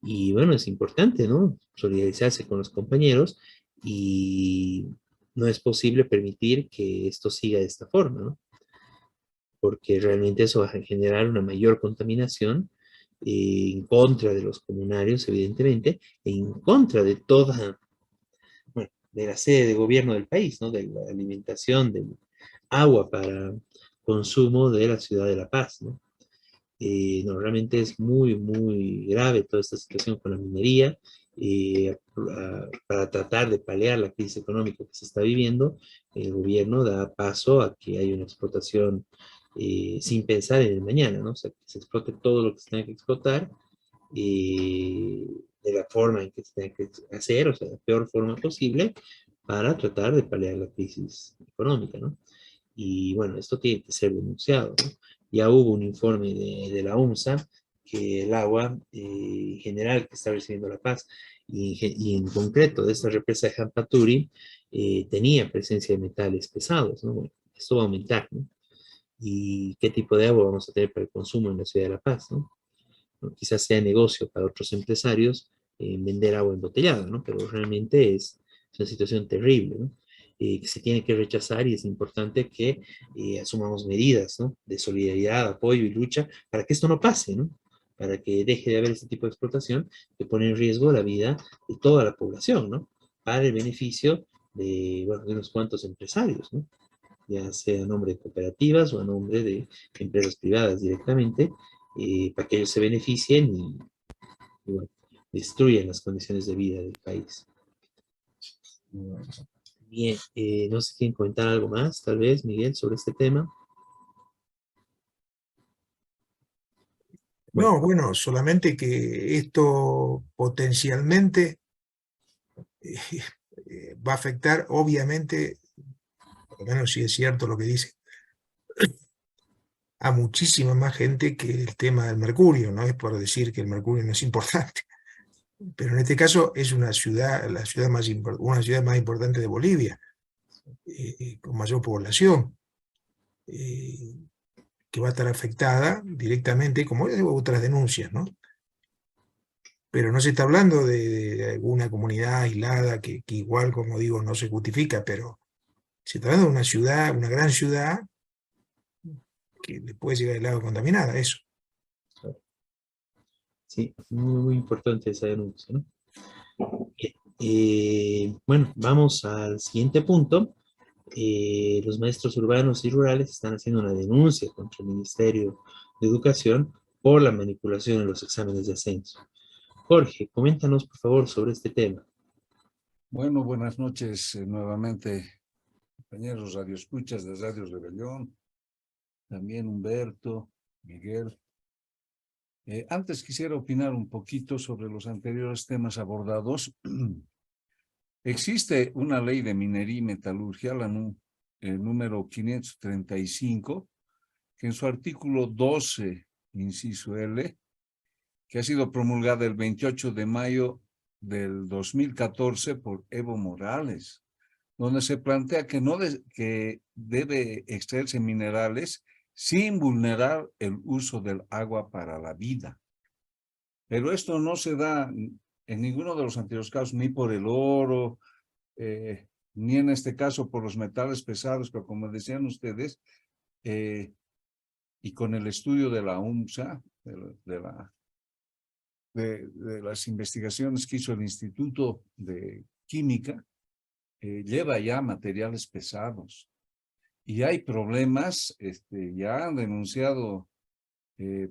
Y bueno, es importante, ¿no? Solidarizarse con los compañeros y no es posible permitir que esto siga de esta forma, ¿no? Porque realmente eso va a generar una mayor contaminación en contra de los comunarios, evidentemente, e en contra de toda, bueno, de la sede de gobierno del país, ¿no? De la alimentación, del agua para consumo de la ciudad de La Paz, ¿no? No, realmente es muy, muy grave toda esta situación con la minería. Para tratar de paliar la crisis económica que se está viviendo, el gobierno da paso a que haya una explotación sin pensar en el mañana, ¿no? O sea, que se explote todo lo que se tenga que explotar de la forma en que se tenga que hacer, o sea, de la peor forma posible, para tratar de paliar la crisis económica, ¿no? Y bueno, esto tiene que ser denunciado, ¿no? Ya hubo un informe de la UNSA que el agua en general que está recibiendo La Paz y en concreto de esta represa de Jampaturi tenía presencia de metales pesados, ¿no? Bueno, esto va a aumentar, ¿no? Y qué tipo de agua vamos a tener para el consumo en la ciudad de La Paz, ¿no? Bueno, quizás sea negocio para otros empresarios vender agua embotellada, ¿no? Pero realmente es una situación terrible, ¿no? Que se tiene que rechazar y es importante que asumamos medidas, ¿no? De solidaridad, apoyo y lucha para que esto no pase, ¿no? para que deje de haber este tipo de explotación que pone en riesgo la vida de toda la población, ¿no? Para el beneficio de, bueno, de unos cuantos empresarios, ¿no? Ya sea a nombre de cooperativas o a nombre de empresas privadas directamente, para que ellos se beneficien y bueno, destruyan las condiciones de vida del país. Bien, no sé si quieren comentar algo más, tal vez, Miguel, sobre este tema. No, bueno, solamente que esto potencialmente va a afectar, obviamente, por lo menos si es cierto lo que dice, a muchísima más gente que el tema del mercurio. No es por decir que el mercurio no es importante, pero en este caso es una ciudad, una ciudad más importante de Bolivia, con mayor población, que va a estar afectada directamente, como otras denuncias, ¿no? Pero no se está hablando de alguna comunidad aislada que igual, como digo, no se justifica, pero se está hablando de una ciudad, una gran ciudad, que le puede llegar el agua contaminada, eso. Sí, muy importante esa denuncia, ¿no? Bueno, vamos al siguiente punto. Los maestros urbanos y rurales están haciendo una denuncia contra el Ministerio de Educación por la manipulación en los exámenes de ascenso. Jorge, coméntanos por favor sobre este tema. Bueno, buenas noches nuevamente, compañeros radioescuchas de Radio Rebelión, también Humberto, Miguel. Antes quisiera opinar un poquito sobre los anteriores temas abordados. Existe una ley de minería y metalurgia, el número 535, que en su artículo 12, inciso L, que ha sido promulgada el 28 de mayo del 2014 por Evo Morales, donde se plantea que debe extraerse minerales sin vulnerar el uso del agua para la vida. Pero esto no se da en ninguno de los anteriores casos, ni por el oro, ni en este caso por los metales pesados, pero como decían ustedes, y con el estudio de la UMSA, de las investigaciones que hizo el Instituto de Química, lleva ya materiales pesados. Y hay problemas, ya han denunciado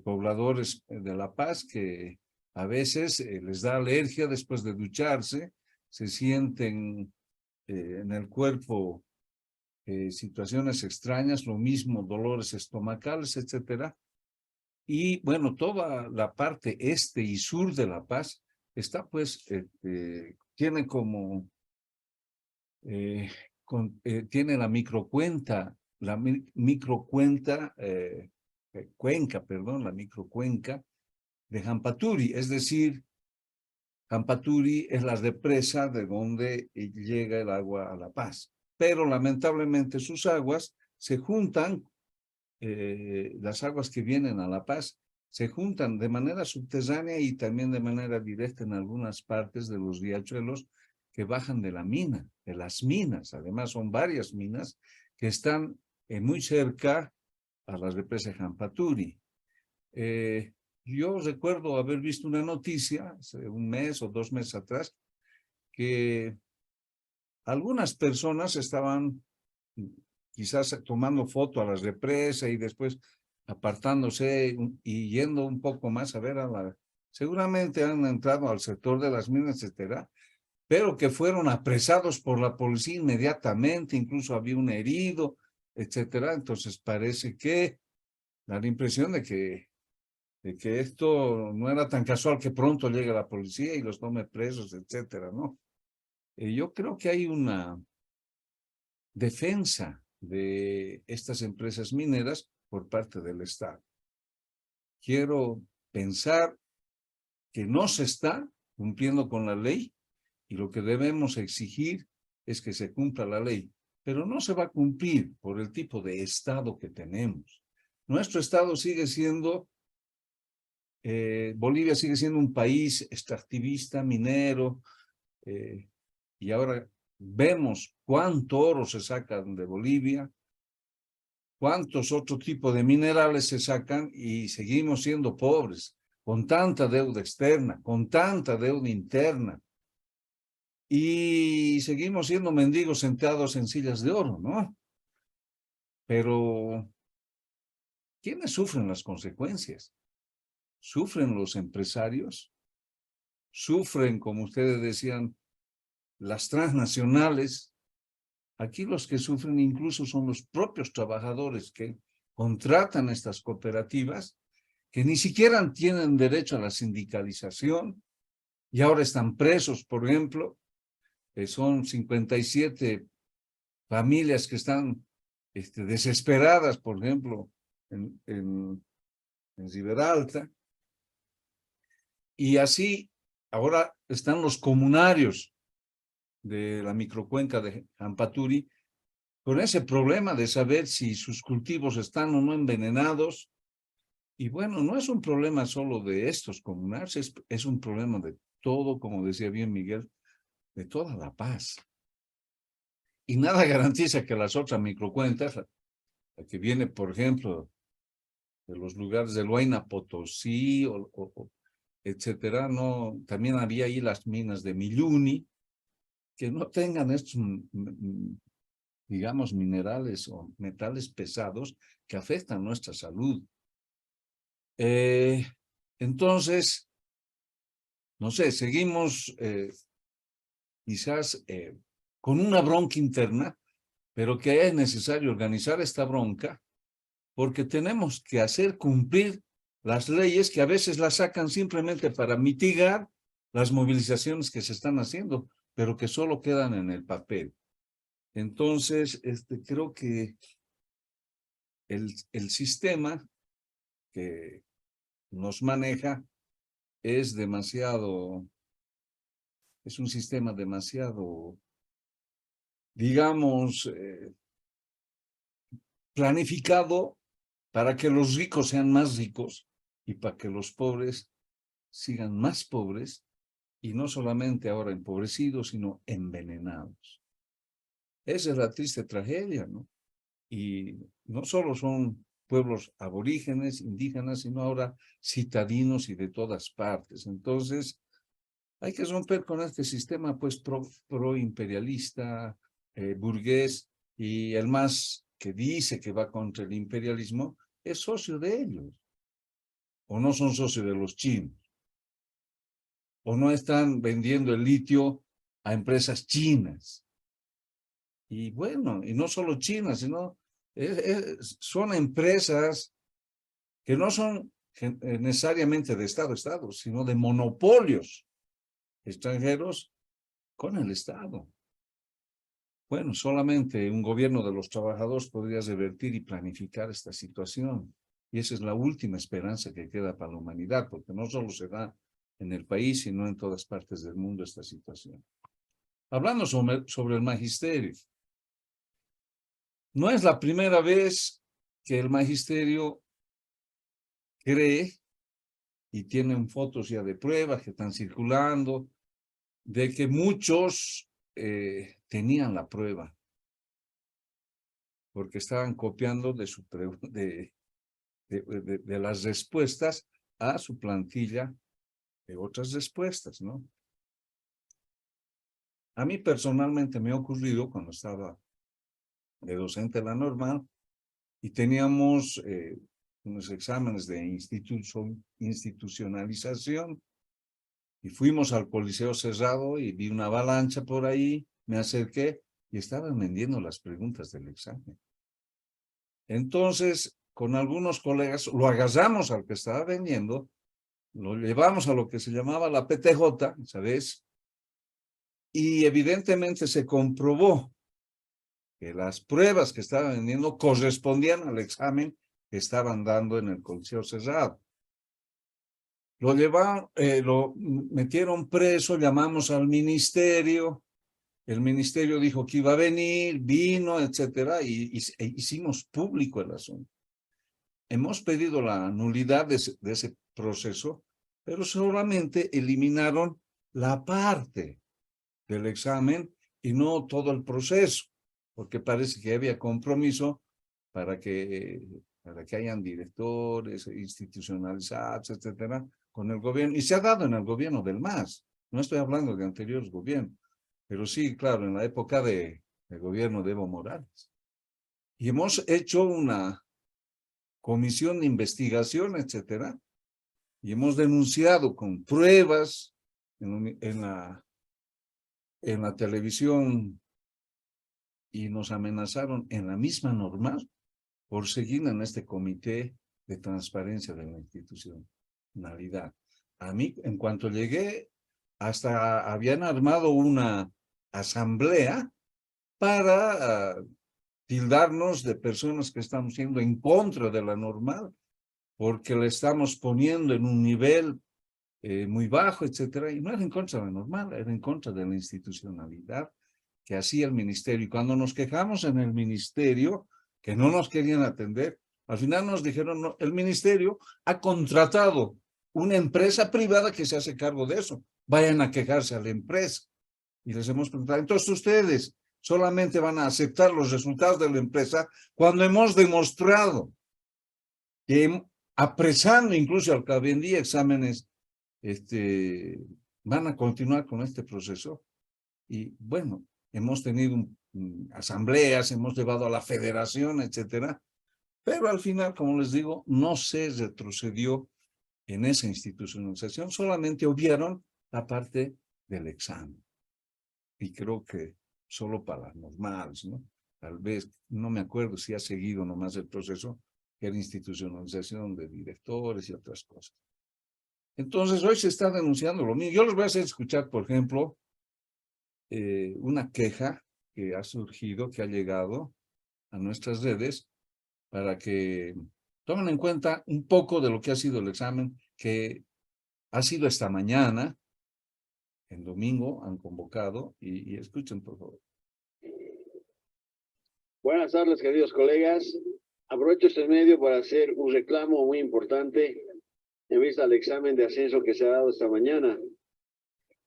pobladores de La Paz que a veces les da alergia después de ducharse, se sienten en el cuerpo situaciones extrañas, lo mismo dolores estomacales, etcétera. Y bueno, toda la parte este y sur de La Paz está pues, tiene como, tiene la microcuenca, la microcuenca de Jampaturi, es decir, Jampaturi es la represa de donde llega el agua a La Paz, pero lamentablemente sus aguas se juntan, las aguas que vienen a La Paz se juntan de manera subterránea y también de manera directa en algunas partes de los riachuelos que bajan de la mina, de las minas. Además son varias minas que están muy cerca a la represa de Jampaturi. Yo recuerdo haber visto una noticia hace un mes o 2 meses atrás que algunas personas estaban quizás tomando foto a la represa y después apartándose y yendo un poco más a ver seguramente han entrado al sector de las minas, etcétera, pero que fueron apresados por la policía inmediatamente, incluso había un herido, etcétera. Entonces parece que da la impresión de que esto no era tan casual que pronto llegue la policía y los tome presos, etcétera, ¿no? Yo creo que hay una defensa de estas empresas mineras por parte del Estado. Quiero pensar que no se está cumpliendo con la ley y lo que debemos exigir es que se cumpla la ley, pero no se va a cumplir por el tipo de Estado que tenemos. Nuestro Estado sigue siendo, Bolivia sigue siendo un país extractivista, minero, y ahora vemos cuánto oro se sacan de Bolivia, cuántos otros tipos de minerales se sacan y seguimos siendo pobres. con tanta deuda externa, con tanta deuda interna, y seguimos siendo mendigos sentados en sillas de oro, ¿no? Pero, ¿quiénes sufren las consecuencias? ¿Sufren los empresarios? ¿Sufren, como ustedes decían, las transnacionales? Aquí los que sufren incluso son los propios trabajadores que contratan estas cooperativas, que ni siquiera tienen derecho a la sindicalización y ahora están presos, por ejemplo, son 57 familias que están desesperadas, por ejemplo, en Riberalta. Y así, ahora están los comunarios de la microcuenca de Jampaturi con ese problema de saber si sus cultivos están o no envenenados. Y bueno, no es un problema solo de estos comunarios, es un problema de todo, como decía bien Miguel, de toda La Paz. Y nada garantiza que las otras microcuencas, la que viene, por ejemplo, de los lugares de Huayna Potosí, etcétera, no, también había ahí las minas de Milluni, que no tengan estos, digamos, minerales o metales pesados que afectan nuestra salud. Entonces, no sé, seguimos quizás con una bronca interna, pero que es necesario organizar esta bronca porque tenemos que hacer cumplir las leyes que a veces las sacan simplemente para mitigar las movilizaciones que se están haciendo, pero que solo quedan en el papel. Entonces, creo que el sistema que nos maneja es un sistema demasiado, digamos, planificado para que los ricos sean más ricos y para que los pobres sigan más pobres, y no solamente ahora empobrecidos, sino envenenados. Esa es la triste tragedia, ¿no? Y no solo son pueblos aborígenes, indígenas, sino ahora citadinos y de todas partes. Entonces, hay que romper con este sistema, pues, pro-imperialista, burgués, y el más que dice que va contra el imperialismo es socio de ellos. O no son socios de los chinos. O no están vendiendo el litio a empresas chinas. Y bueno, y no solo chinas, sino son empresas que no son necesariamente de Estado a Estado, sino de monopolios extranjeros con el Estado. Bueno, solamente un gobierno de los trabajadores podría revertir y planificar esta situación. Y esa es la última esperanza que queda para la humanidad, porque no solo se da en el país, sino en todas partes del mundo esta situación. Hablando sobre el magisterio. No es la primera vez que el magisterio cree, y tienen fotos ya de pruebas que están circulando, de que muchos tenían la prueba, porque estaban copiando de las respuestas a su plantilla de otras respuestas, ¿no? A mí personalmente me ha ocurrido cuando estaba de docente en la normal y teníamos unos exámenes de institucionalización y fuimos al Coliseo Cerrado y vi una avalancha por ahí, me acerqué y estaban vendiendo las preguntas del examen. Entonces, con algunos colegas, lo agarramos al que estaba vendiendo, lo llevamos a lo que se llamaba la PTJ, ¿sabes? Y evidentemente se comprobó que las pruebas que estaban vendiendo correspondían al examen que estaban dando en el Coliseo Cerrado. Lo metieron preso, llamamos al ministerio, el ministerio dijo que iba a venir, vino, etcétera, y hicimos público el asunto. Hemos pedido la nulidad de ese proceso, pero solamente eliminaron la parte del examen y no todo el proceso, porque parece que había compromiso para que hayan directores institucionalizados, etcétera, con el gobierno, y se ha dado en el gobierno del MAS. No estoy hablando de anteriores gobiernos, pero sí, claro, en la época del gobierno de Evo Morales. Y hemos hecho una comisión de investigación, etcétera, y hemos denunciado con pruebas en la televisión, y nos amenazaron en la misma normal por seguir en este comité de transparencia de la institucionalidad. A mí, en cuanto llegué, hasta habían armado una asamblea para tildarnos de personas que estamos siendo en contra de la normal, porque le estamos poniendo en un nivel muy bajo, etcétera, y no era en contra de la normal, era en contra de la institucionalidad que hacía el ministerio. Y cuando nos quejamos en el ministerio, que no nos querían atender, al final nos dijeron, no, el ministerio ha contratado una empresa privada que se hace cargo de eso, vayan a quejarse a la empresa. Y les hemos preguntado, entonces ustedes solamente van a aceptar los resultados de la empresa cuando hemos demostrado que apresando incluso al que vendía exámenes, van a continuar con este proceso. Y bueno, hemos tenido asambleas, hemos llevado a la federación, etcétera, pero al final, como les digo, no se retrocedió en esa institucionalización, solamente obviaron la parte del examen. Y creo que solo para las normales, ¿no? Tal vez, no me acuerdo si ha seguido nomás el proceso, que era institucionalización de directores y otras cosas. Entonces, hoy se está denunciando lo mismo. Yo les voy a hacer escuchar, por ejemplo, una queja que ha surgido, que ha llegado a nuestras redes, para que tomen en cuenta un poco de lo que ha sido el examen, que ha sido esta mañana, en domingo, han convocado, y escuchen, por favor. Buenas tardes, queridos colegas. Aprovecho este medio para hacer un reclamo muy importante en vista al examen de ascenso que se ha dado esta mañana.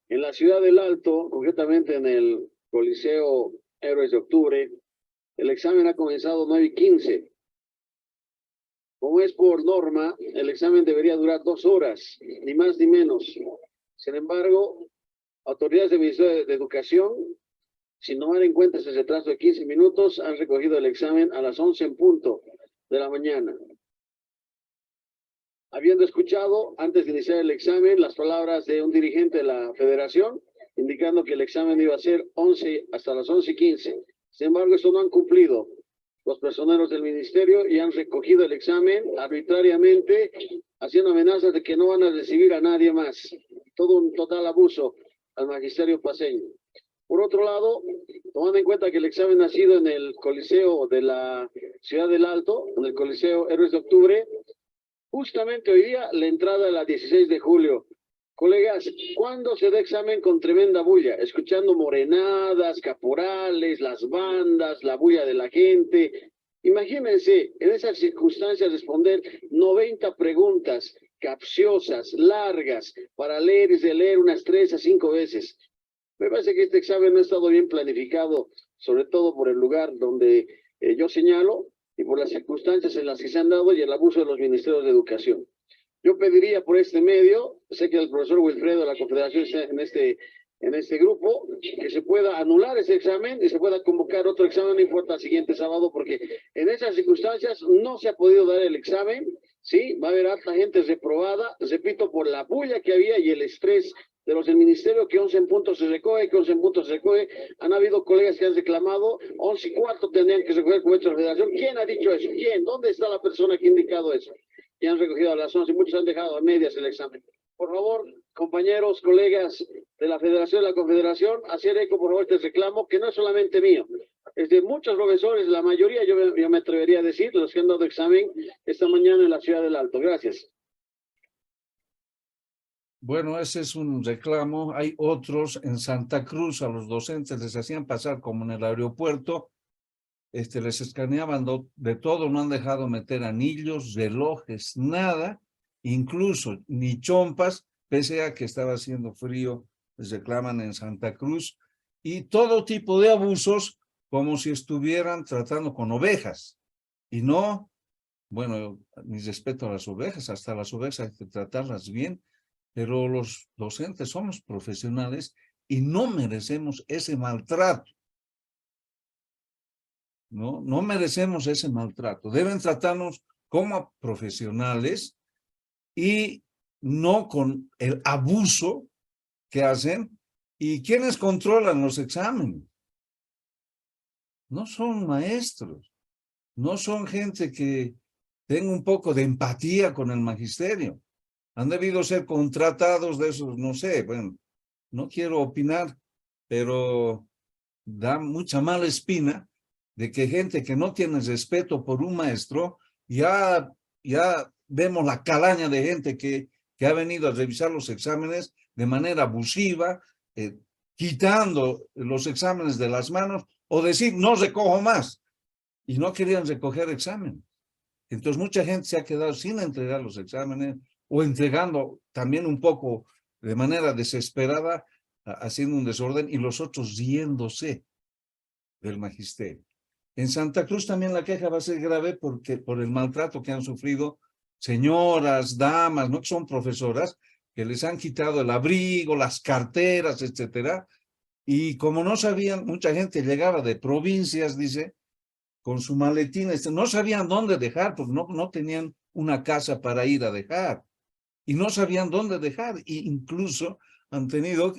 En la ciudad del Alto, concretamente en el Coliseo Héroes de Octubre, el examen ha comenzado 9:15. Como es por norma, el examen debería durar 2 horas, ni más ni menos. Sin embargo, autoridades del Ministerio de Educación, sin tomar en cuenta ese retraso de 15 minutos, han recogido el examen a las 11 en punto de la mañana. Habiendo escuchado, antes de iniciar el examen, las palabras de un dirigente de la federación, indicando que el examen iba a ser hasta las 11:15. Sin embargo, esto no han cumplido los personeros del ministerio y han recogido el examen arbitrariamente, haciendo amenazas de que no van a recibir a nadie más. Todo un total abuso al magisterio paceño. Por otro lado, tomando en cuenta que el examen ha sido en el Coliseo de la Ciudad del Alto, en el Coliseo Héroes de Octubre, justamente hoy día la entrada de la 16 de julio. Colegas, ¿cuándo se da examen con tremenda bulla? Escuchando morenadas, caporales, las bandas, la bulla de la gente. Imagínense, en esas circunstancias responder 90 preguntas capciosas, largas, para leer y releer unas 3 a 5 veces. Me parece que este examen no ha estado bien planificado, sobre todo por el lugar donde yo señalo y por las circunstancias en las que se han dado y el abuso de los ministerios de educación. Yo pediría por este medio, sé que el profesor Wilfredo de la Confederación está en este grupo, que se pueda anular ese examen y se pueda convocar otro examen, no importa el siguiente sábado, porque en esas circunstancias no se ha podido dar el examen, ¿sí? Va a haber alta gente reprobada, repito, por la bulla que había y el estrés de los del ministerio, que 11 en punto se recoge, que 11 en punto se recoge. Han habido colegas que han reclamado, 11:15 tendrían que recoger como hecho la federación. ¿Quién ha dicho eso? ¿Quién? ¿Dónde está la persona que ha indicado eso? Y han recogido a las 11 y muchos han dejado a medias el examen. Por favor, compañeros, colegas de la federación y la confederación, hacer eco, por favor, este reclamo, que no es solamente mío, es de muchos profesores, la mayoría, yo me atrevería a decir, los que han dado examen esta mañana en la Ciudad del Alto. Gracias. Bueno, ese es un reclamo. Hay otros en Santa Cruz, a los docentes les hacían pasar como en el aeropuerto, les escaneaban de todo, no han dejado meter anillos, relojes, nada, incluso ni chompas, pese a que estaba haciendo frío, les reclaman en Santa Cruz, y todo tipo de abusos, como si estuvieran tratando con ovejas, y no, bueno, mi respeto a las ovejas, hasta las ovejas hay que tratarlas bien, pero los docentes somos profesionales y no merecemos ese maltrato. No merecemos ese maltrato. Deben tratarnos como profesionales y no con el abuso que hacen. ¿Y quiénes controlan los exámenes? No son maestros, no son gente que tenga un poco de empatía con el magisterio. Han debido ser contratados de esos, no sé, bueno, no quiero opinar, pero da mucha mala espina de que gente que no tiene respeto por un maestro, ya vemos la calaña de gente que ha venido a revisar los exámenes de manera abusiva, quitando los exámenes de las manos, o decir, no recojo más, y no querían recoger exámenes. Entonces mucha gente se ha quedado sin entregar los exámenes, o entregando también un poco de manera desesperada, haciendo un desorden, y los otros riéndose del magisterio. En Santa Cruz también la queja va a ser grave porque por el maltrato que han sufrido señoras, damas, ¿no? Que son profesoras, que les han quitado el abrigo, las carteras, etcétera. Y como no sabían, mucha gente llegaba de provincias, dice, con su maletín, no sabían dónde dejar, porque no tenían una casa para ir a dejar. Y no sabían dónde dejar. E incluso han tenido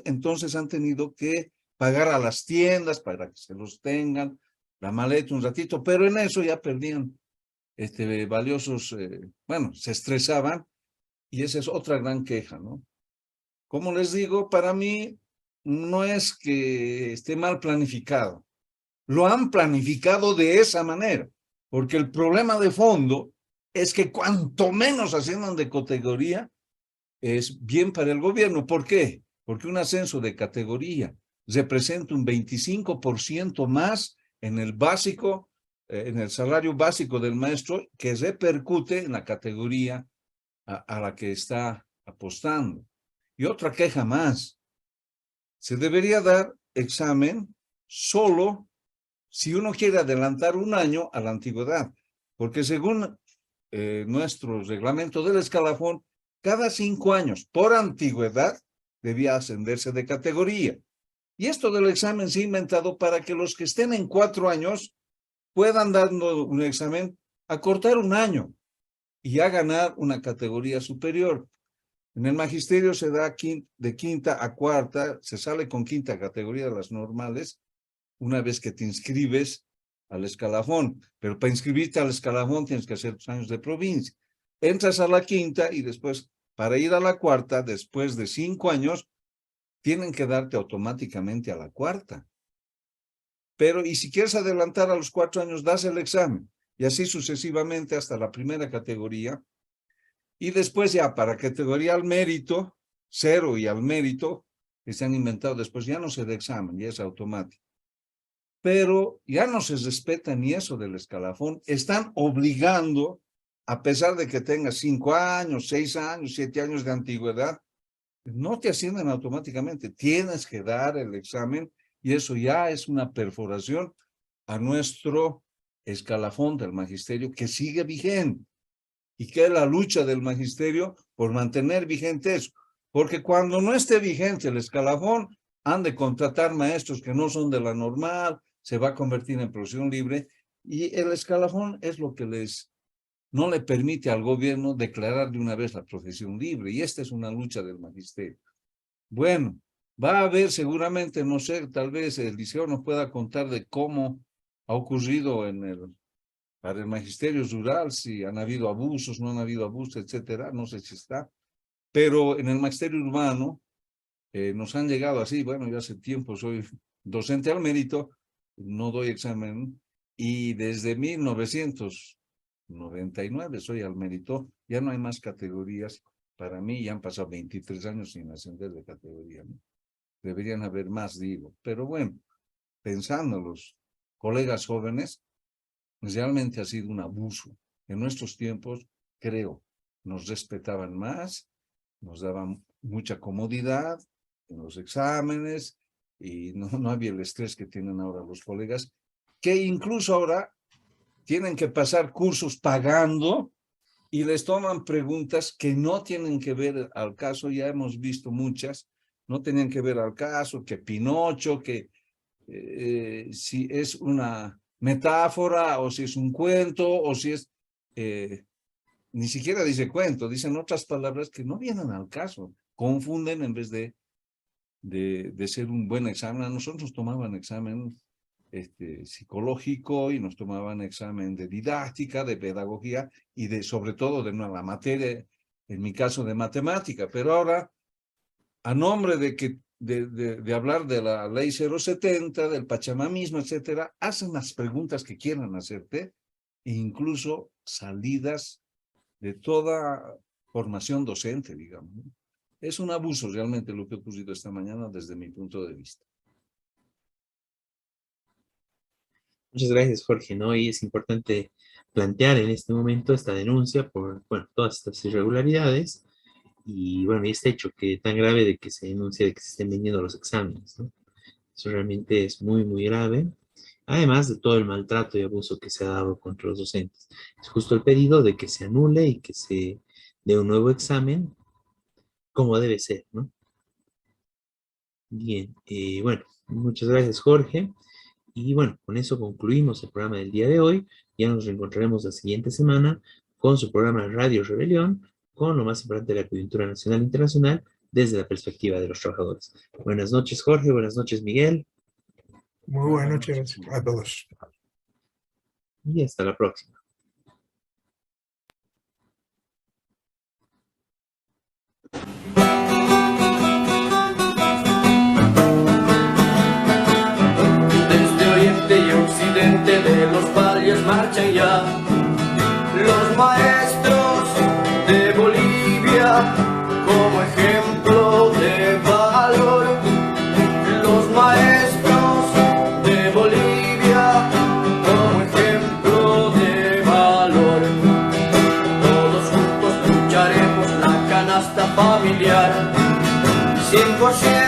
que pagar a las tiendas para que se los tengan, la maleta un ratito, pero en eso ya perdían valiosos, bueno, se estresaban, y esa es otra gran queja, ¿no? Como les digo, para mí no es que esté mal planificado, lo han planificado de esa manera, porque el problema de fondo es que cuanto menos asciendan de categoría, es bien para el gobierno. ¿Por qué? Porque un ascenso de categoría representa un 25% más en el básico, en el salario básico del maestro, que repercute en la categoría a la que está apostando. Y otra queja más, se debería dar examen solo si uno quiere adelantar un año a la antigüedad, porque según nuestro reglamento del escalafón, cada 5 años por antigüedad debía ascenderse de categoría. Y esto del examen se ha inventado para que los que estén en 4 años puedan dando un examen, acortar un año y ya ganar una categoría superior. En el magisterio se da de quinta a cuarta, se sale con quinta categoría de las normales, una vez que te inscribes al escalafón. Pero para inscribirte al escalafón tienes que hacer 2 años de provincia. Entras a la quinta y después, para ir a la cuarta, después de 5 años, tienen que darte automáticamente a la cuarta. Pero, y si quieres adelantar a los 4 años, das el examen. Y así sucesivamente hasta la primera categoría. Y después ya para categoría al mérito, 0 y al mérito, que se han inventado después, ya no se da examen, ya es automático. Pero ya no se respeta ni eso del escalafón. Están obligando, a pesar de que tengas 5 años, 6 años, 7 años de antigüedad, no te ascienden automáticamente. Tienes que dar el examen y eso ya es una perforación a nuestro escalafón del magisterio que sigue vigente. Y que es la lucha del magisterio por mantener vigente eso. Porque cuando no esté vigente el escalafón, han de contratar maestros que no son de la normal, se va a convertir en profesión libre, y el escalafón es lo que no le permite al gobierno declarar de una vez la profesión libre, y esta es una lucha del magisterio. Bueno, va a haber seguramente, no sé, tal vez el liceo nos pueda contar de cómo ha ocurrido para el magisterio rural, si han habido abusos, no han habido abusos, etcétera, no sé si está, pero en el magisterio urbano nos han llegado así, bueno, yo hace tiempo soy docente al mérito, no doy examen, y desde 1999 soy al mérito, ya no hay más categorías para mí, ya han pasado 23 años sin ascender de categoría, ¿no? Deberían haber más, digo, pero bueno, pensando los colegas jóvenes, realmente ha sido un abuso. En nuestros tiempos, creo, nos respetaban más, nos daban mucha comodidad en los exámenes y no había el estrés que tienen ahora los colegas, que incluso ahora tienen que pasar cursos pagando y les toman preguntas que no tienen que ver al caso, ya hemos visto muchas, no tenían que ver al caso, que Pinocho, que si es una metáfora o si es un cuento o si es... ni siquiera dice cuento, dicen otras palabras que no vienen al caso, confunden en vez de ser un buen examen. A nosotros nos tomaban examen psicológico y nos tomaban examen de didáctica, de pedagogía y sobre todo de la materia, en mi caso de matemática, pero ahora a nombre de hablar de la ley 070, del pachamamismo, etcétera, hacen las preguntas que quieran hacerte e incluso salidas de toda formación docente, digamos. Es un abuso realmente lo que ha ocurrido esta mañana desde mi punto de vista. Muchas gracias, Jorge, ¿no? Y es importante plantear en este momento esta denuncia por, bueno, todas estas irregularidades y, bueno, y este hecho que tan grave de que se denuncia de que se estén vendiendo los exámenes, ¿no? Eso realmente es muy, muy grave. Además de todo el maltrato y abuso que se ha dado contra los docentes. Es justo el pedido de que se anule y que se dé un nuevo examen como debe ser, ¿no? Bien, bueno, muchas gracias, Jorge. Y bueno, con eso concluimos el programa del día de hoy. Ya nos reencontraremos la siguiente semana con su programa Radio Rebelión, con lo más importante de la coyuntura nacional e internacional desde la perspectiva de los trabajadores. Buenas noches, Jorge. Buenas noches, Miguel. Muy buenas noches a todos. Y hasta la próxima. Desde oriente y occidente de los valles marchan ya los maestros de Bolivia como ejemplo de valor. Los maestros de Bolivia como ejemplo de valor. Todos juntos lucharemos la canasta familiar 100%.